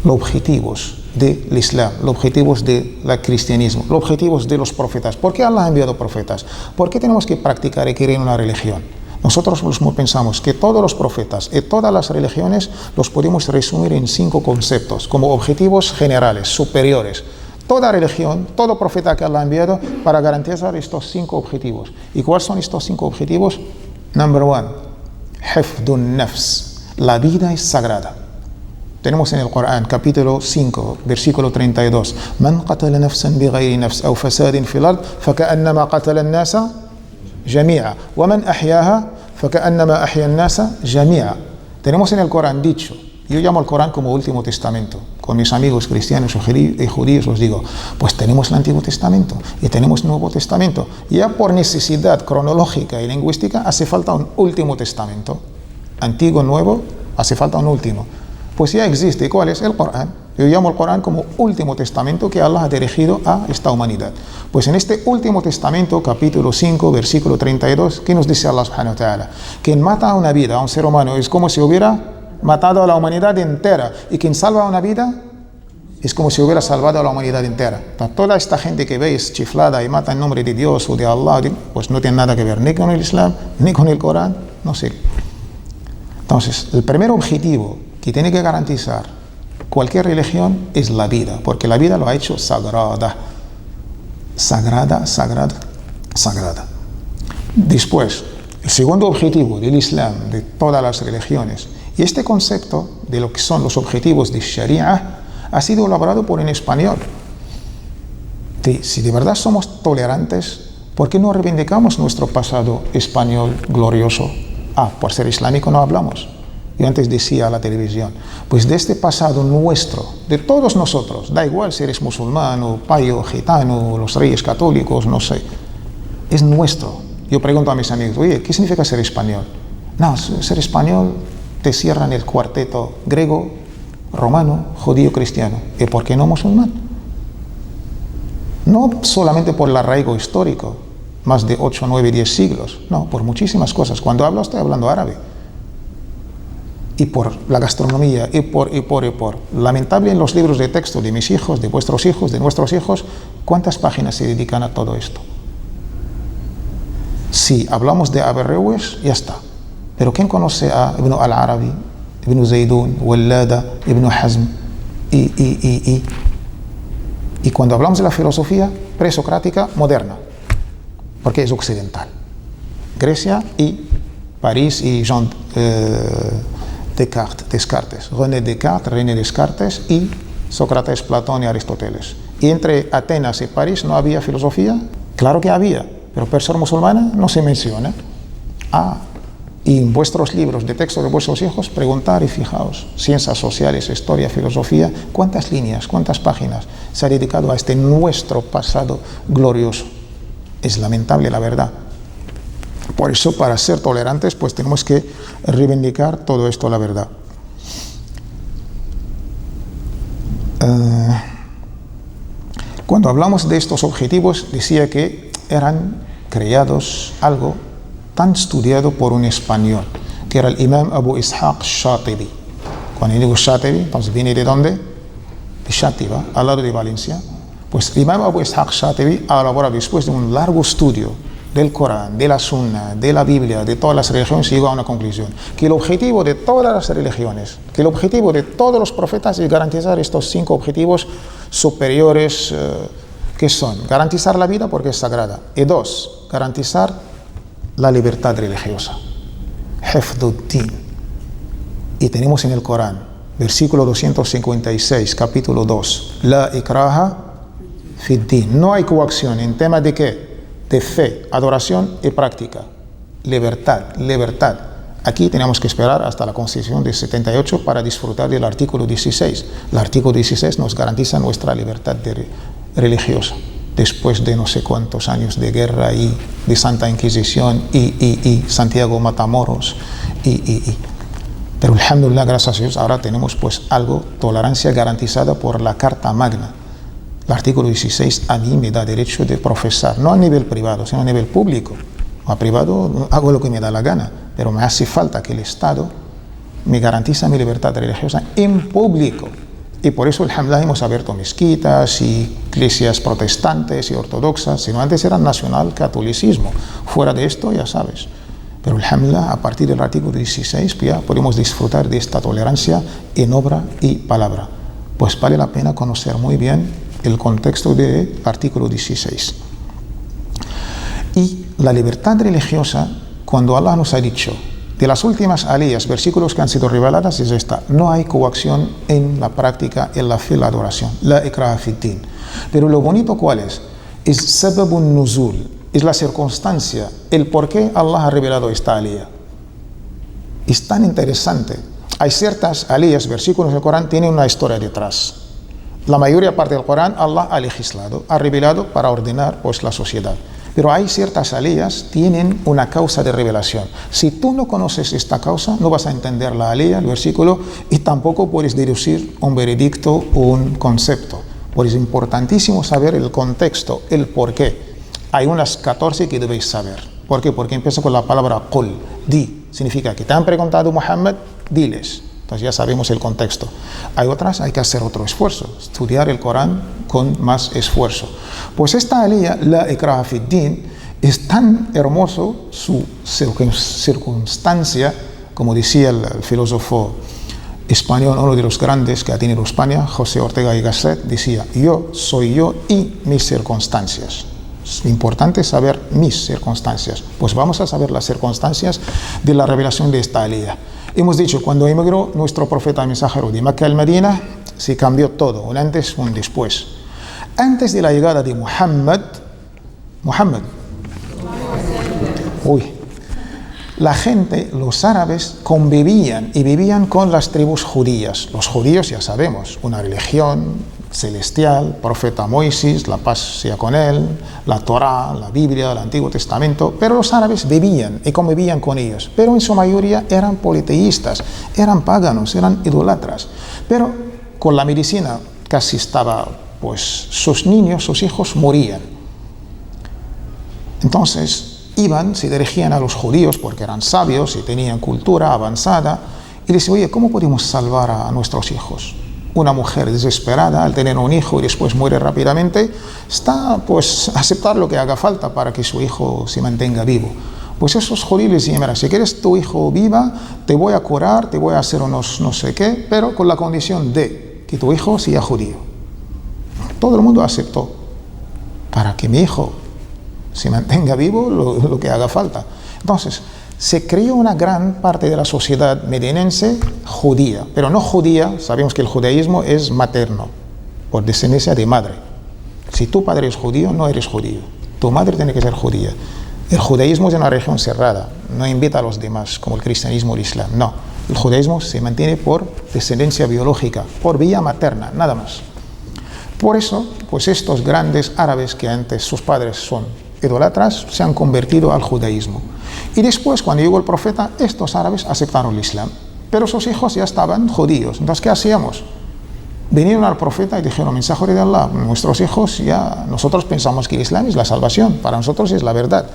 los objetivos del Islam, los objetivos del cristianismo, los objetivos de los profetas. ¿Por qué Allah ha enviado profetas? ¿Por qué tenemos que practicar y querer una religión? Nosotros mismos pensamos que todos los profetas y todas las religiones los podemos resumir en 5 conceptos, como objetivos generales, superiores. Toda religión, todo profeta que Allah ha enviado para garantizar estos 5 objetivos. ¿Y cuáles son estos 5 objetivos? Number 1, hifdun nafs, la vida es sagrada. Tenemos en el Corán, capítulo 5, versículo 32. Man qatala nafsan bighayri nafs aw fasadin fil ard faka'annama qatala an-nasa jami'a wa man ahyaha faka'annama ahya an-nasa jami'a. Tenemos en el Corán dicho, yo llamo al Corán como último testamento. Con mis amigos cristianos y judíos os digo, pues tenemos el Antiguo Testamento y tenemos el Nuevo Testamento. Ya por necesidad cronológica y lingüística hace falta un último testamento. Antiguo, Nuevo, hace falta un último. Pues ya existe. ¿Cuál es? El Corán. Yo llamo al Corán como último testamento que Allah ha dirigido a esta humanidad. Pues en este último testamento, capítulo 5, versículo 32, ¿qué nos dice Allah subhanahu wa ta'ala? Quien mata a una vida, a un ser humano, es como si hubiera matado a la humanidad entera. Y quien salva una vida, es como si hubiera salvado a la humanidad entera. Toda esta gente que veis chiflada y mata en nombre de Dios o de Allah, pues no tiene nada que ver ni con el Islam, ni con el Corán, no sé. Entonces, el primer objetivo que tiene que garantizar cualquier religión es la vida, porque la vida lo ha hecho sagrada. Sagrada, sagrada, sagrada. Después, el segundo objetivo del Islam, de todas las religiones, y este concepto de lo que son los objetivos de Sharia ha sido elaborado por en español. Si de verdad somos tolerantes, ¿por qué no reivindicamos nuestro pasado español glorioso? Por ser islámico no hablamos. Yo antes decía a la televisión, pues de este pasado nuestro, de todos nosotros, da igual si eres musulmán o payo, gitano, los reyes católicos, no sé, es nuestro. Yo pregunto a mis amigos, oye, ¿qué significa ser español? No, ser español te cierran el cuarteto griego, romano, judío, cristiano. ¿Y por qué no musulmán? No solamente por el arraigo histórico, más de 8, 9, 10 siglos, no, por muchísimas cosas. Cuando hablo estoy hablando árabe. Y por la gastronomía, y por. Lamentable en los libros de texto de mis hijos, de vuestros hijos, de nuestros hijos, ¿cuántas páginas se dedican a todo esto? Si hablamos de Averroes, ya está. Pero ¿quién conoce a Ibn al-Arabi, Ibn Zaydun, Wallada, Ibn Hazm? Y cuando hablamos de la filosofía presocrática moderna, porque es occidental. Grecia y París y Jean Descartes, René Descartes y Sócrates, Platón y Aristóteles. Y entre Atenas y París no había filosofía, claro que había, pero persona musulmana no se menciona. Y en vuestros libros de texto de vuestros hijos, preguntar y fijaos, ciencias sociales, historia, filosofía, cuántas líneas, cuántas páginas se ha dedicado a este nuestro pasado glorioso. Es lamentable la verdad. Por eso, para ser tolerantes, pues tenemos que reivindicar todo esto, la verdad. Cuando hablamos de estos objetivos, decía que eran creados algo tan estudiado por un español, que era el imam Abu Ishaq Shatibi. Cuando digo Shatibi, entonces viene ¿de dónde? De Shatiba, al lado de Valencia. Pues el imam Abu Ishaq Shatibi elabora, después de un largo estudio del Corán, de la Sunna, de la Biblia, de todas las religiones, llegó a una conclusión, que el objetivo de todas las religiones, que el objetivo de todos los profetas es garantizar estos 5 objetivos superiores, que son garantizar la vida porque es sagrada, y 2, garantizar la libertad religiosa, Hifdud-Din. Y tenemos en el Corán, versículo 256, capítulo 2, La ikraha fid-din. No hay coacción en tema de ¿qué? De fe, adoración y práctica. Libertad, libertad. Aquí tenemos que esperar hasta la Constitución de 78 para disfrutar del artículo 16. El artículo 16 nos garantiza nuestra libertad religiosa. Después de no sé cuántos años de guerra y de Santa Inquisición y Santiago Matamoros Pero alhamdulillah, gracias a Dios, ahora tenemos pues algo, tolerancia garantizada por la Carta Magna. El artículo 16 a mí me da derecho de profesar, no a nivel privado, sino a nivel público. A privado hago lo que me da la gana, pero me hace falta que el Estado me garantice mi libertad religiosa en público. Y por eso, alhamdulillah, hemos abierto mezquitas y iglesias protestantes y ortodoxas, sino antes era nacional catolicismo. Fuera de esto, ya sabes. Pero alhamdulillah, a partir del artículo 16 ya podemos disfrutar de esta tolerancia en obra y palabra. Pues vale la pena conocer muy bien el contexto del artículo 16. Y la libertad religiosa, cuando Allah nos ha dicho, de las últimas aliyas, versículos que han sido reveladas, es esta: no hay coacción en la práctica, en la fe, la adoración, la ikraha fid-din. Pero lo bonito, ¿cuál es? Es sababun nuzul, es la circunstancia, el por qué Allah ha revelado esta aliyah. Es tan interesante. Hay ciertas aliyas, versículos del Corán, tienen una historia detrás. La mayoría parte del Corán, Allah ha legislado, ha revelado para ordenar pues la sociedad. Pero hay ciertas aliyas que tienen una causa de revelación. Si tú no conoces esta causa, no vas a entender la aliyah, el versículo, y tampoco puedes deducir un veredicto o un concepto. Por eso es importantísimo saber el contexto, el porqué. Hay unas 14 que debéis saber. ¿Por qué? Porque empieza con la palabra qul, di. Significa que te han preguntado Muhammad, diles. Entonces ya sabemos el contexto. Hay otras, hay que hacer otro esfuerzo, estudiar el Corán con más esfuerzo. Pues esta aliyah, la ikraha fid-din, es tan hermoso su circunstancia, como decía el filósofo español, uno de los grandes que ha tenido España, José Ortega y Gasset, decía: yo soy yo y mis circunstancias. Es importante saber mis circunstancias. Pues vamos a saber las circunstancias de la revelación de esta aliyah. Hemos dicho, cuando emigró nuestro profeta mensajero de Meca al Medina, se cambió todo, un antes, un después. Antes de la llegada de Muhammad, la gente, los árabes, convivían y vivían con las tribus judías. Los judíos, ya sabemos, una religión celestial, profeta Moisés, la paz sea con él, la Torá, la Biblia, el Antiguo Testamento, pero los árabes vivían y convivían con ellos, pero en su mayoría eran politeístas, eran paganos, eran idolatras, pero con la medicina casi estaba, pues sus niños, sus hijos morían. Entonces iban, se dirigían a los judíos porque eran sabios y tenían cultura avanzada y les decían: oye, ¿cómo podemos salvar a nuestros hijos? Una mujer desesperada al tener un hijo y después muere rápidamente, está pues a aceptar lo que haga falta para que su hijo se mantenga vivo. Pues esos judíos les decían: mira, si quieres tu hijo viva, te voy a curar, te voy a hacer unos no sé qué, pero con la condición de que tu hijo sea judío. Todo el mundo aceptó, para que mi hijo se mantenga vivo lo que haga falta. Entonces, se creó una gran parte de la sociedad medinense judía, pero no judía, sabemos que el judaísmo es materno, por descendencia de madre. Si tu padre es judío, no eres judío, tu madre tiene que ser judía. El judaísmo es una religión cerrada, no invita a los demás, como el cristianismo o el islam, no. El judaísmo se mantiene por descendencia biológica, por vía materna, nada más. Por eso, pues estos grandes árabes que antes sus padres son idólatras, se han convertido al judaísmo. Y después, cuando llegó el profeta, estos árabes aceptaron el islam, pero sus hijos ya estaban judíos. Entonces, ¿qué hacíamos? Vinieron al profeta y dijeron, mensaje de Allah, nuestros hijos ya, nosotros pensamos que el islam es la salvación, para nosotros es la verdad,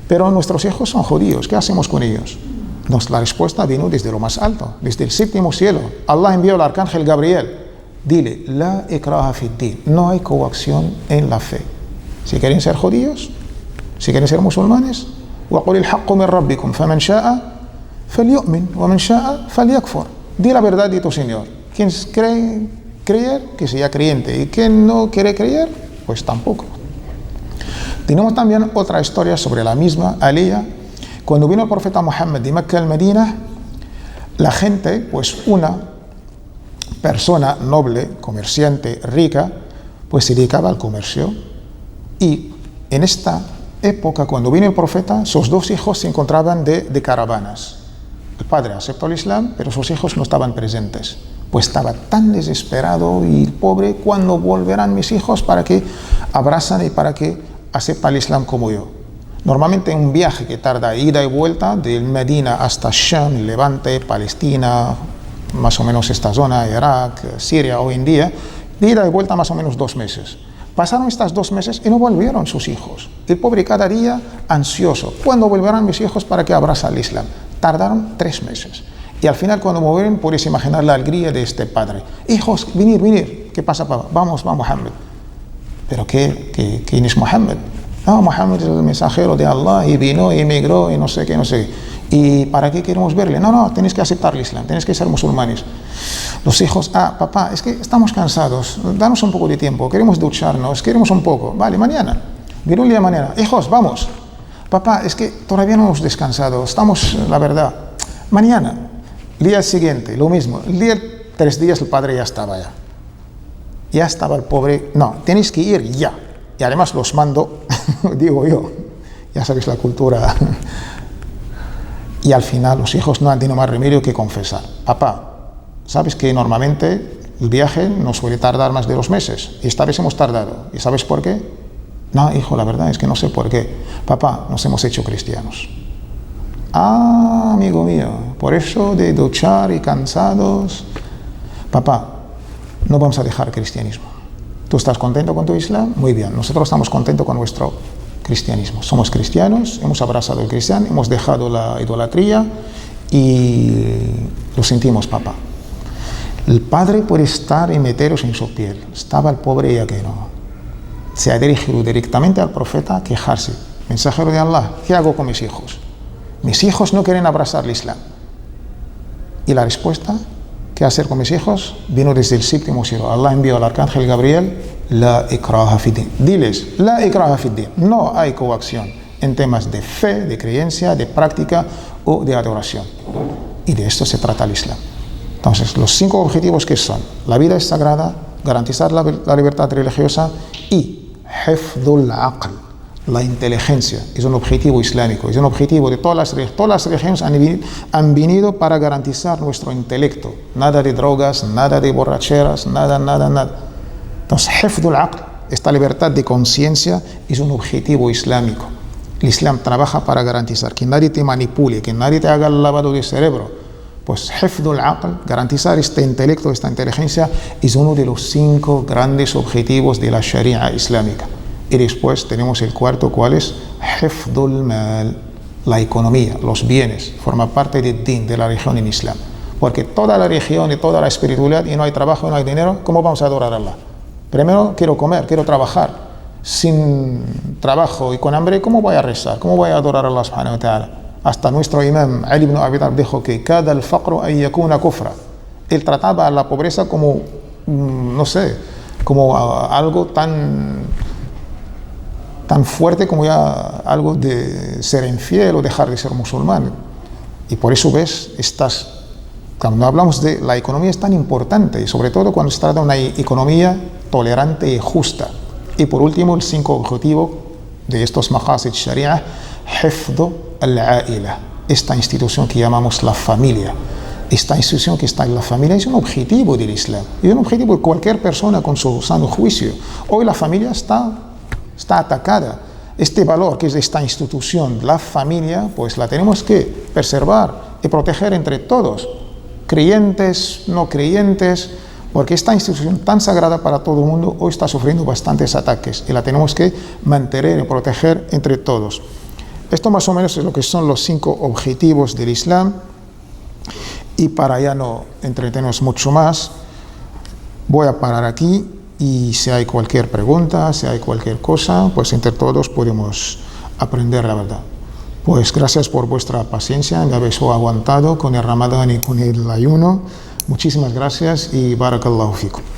pero nuestros hijos son judíos, ¿qué hacemos con ellos? Entonces, la respuesta vino desde lo más alto, desde el séptimo cielo. Allah envió al arcángel Gabriel, dile, la ikraha fi ddin, no hay coacción en la fe. Si quieren ser judíos, si quieren ser musulmanes, وَقُلِ الْحَقُّ مِنْ رَبِّكُمْ فَمَنْ شَاءَ فَلْيُؤْمِنْ وَمَنْ شَاءَ فَلْيَكْفُرْ. Di la verdad de tu Señor. Quien cree creer, que sea creyente, y quien no quiere creer, pues tampoco. Tenemos también otra historia sobre la misma aliyah. Cuando vino el profeta Muhammad de Mecca al Medina, la gente, pues una persona noble, comerciante, rica, pues se dedicaba al comercio. Y en esta época, cuando vino el profeta, sus dos hijos se encontraban de caravanas. El padre aceptó el Islam, pero sus hijos no estaban presentes. Pues estaba tan desesperado y pobre, ¿cuándo volverán mis hijos para que abrazan y para que acepten el Islam como yo? Normalmente un viaje que tarda ida y vuelta de Medina hasta Sham, Levante, Palestina, más o menos esta zona, Irak, Siria hoy en día, de ida y vuelta más o menos 2 meses. Pasaron estos 2 meses y no volvieron sus hijos. El pobre cada día ansioso. ¿Cuándo volverán mis hijos para que abrazan el Islam? Tardaron 3 meses. Y al final, cuando volvieron, puedes imaginar la alegría de este padre. Hijos, venir. ¿Qué pasa, papá? Vamos, va Muhammad. ¿Pero quién es Muhammad? No, Muhammad es el mensajero de Allah y vino y emigró y no sé qué. ¿Y para qué queremos verle? No, tenéis que aceptar el Islam, tenéis que ser musulmanes. Los hijos, papá, es que estamos cansados, danos un poco de tiempo, queremos ducharnos, queremos un poco. Vale, mañana. Vino un día mañana. Hijos, vamos. Papá, es que todavía no hemos descansado, estamos, la verdad. Mañana. El día siguiente, lo mismo. El día 3 días el padre ya estaba ya. Ya estaba el pobre. No, tenéis que ir ya. Y además los mando, digo yo. Ya sabéis la cultura. Y al final los hijos no han tenido más remedio que confesar. Papá, ¿sabes que normalmente el viaje no suele tardar más de 2 meses? Y esta vez hemos tardado. ¿Y sabes por qué? No, hijo, la verdad es que no sé por qué. Papá, nos hemos hecho cristianos. Ah, amigo mío, por eso de duchar y cansados. Papá, no vamos a dejar el cristianismo. ¿Tú estás contento con tu Islam? Muy bien, nosotros estamos contentos con nuestro cristianismo. Somos cristianos, hemos abrazado el cristiano, hemos dejado la idolatría y lo sentimos, papá. El padre puede estar y meteros en su piel. Estaba el pobre ya que no. Se ha dirigido directamente al profeta a quejarse. Mensajero de Allah, ¿qué hago con mis hijos? Mis hijos no quieren abrazar el Islam. Y la respuesta, ¿qué hacer con mis hijos? Vino desde el séptimo cielo. Allah envió al arcángel Gabriel, la ikraha fi ddin. Diles, la ikraha fi ddin. No hay coacción en temas de fe, de creencia, de práctica o de adoración. Y de esto se trata el Islam. Entonces, los 5 objetivos que son: la vida es sagrada, garantizar la libertad religiosa y hifdhul aql. La inteligencia es un objetivo islámico, es un objetivo de todas las religiones han venido para garantizar nuestro intelecto. Nada de drogas, nada de borracheras, nada. Entonces, hifdhul aql, esta libertad de conciencia, es un objetivo islámico. El Islam trabaja para garantizar que nadie te manipule, que nadie te haga el lavado de cerebro. Pues hifdhul aql, garantizar este intelecto, esta inteligencia, es uno de los 5 grandes objetivos de la Sharia islámica. Y después tenemos el cuarto, ¿cuál es? Hifdhul mal, la economía, los bienes, forma parte del din, de la religión en Islam. Porque toda la religión y toda la espiritualidad, y no hay trabajo, no hay dinero, ¿cómo vamos a adorar a Allah? Primero quiero comer, quiero trabajar. Sin trabajo y con hambre, ¿cómo voy a rezar? ¿Cómo voy a adorar a Allah subhanahu wa ta'ala? Hasta nuestro imam Ali ibn Abi Talib dijo que cada el faqru an yakuna kufra. Él trataba a la pobreza como, no sé, como algo tan tan fuerte como ya algo de ser infiel o dejar de ser musulmán. Y por eso ves, cuando hablamos de la economía es tan importante, y sobre todo cuando se trata de una economía tolerante y justa. Y por último, el 5 objetivo de estos maqasid sharia, hifdhu al-aila, esta institución que llamamos la familia. Esta institución que está en la familia es un objetivo del Islam, y un objetivo de cualquier persona con su sano juicio. Hoy la familia está atacada. Este valor que es esta institución, la familia, pues la tenemos que preservar y proteger entre todos, creyentes, no creyentes, porque esta institución tan sagrada para todo el mundo hoy está sufriendo bastantes ataques y la tenemos que mantener y proteger entre todos. Esto más o menos es lo que son los 5 objetivos del Islam. Y para ya no entretenernos mucho más, voy a parar aquí, y si hay cualquier pregunta, si hay cualquier cosa, pues entre todos podemos aprender la verdad. Pues gracias por vuestra paciencia, me habéis aguantado con el Ramadán y con el ayuno. Muchísimas gracias y barakallahu fikum.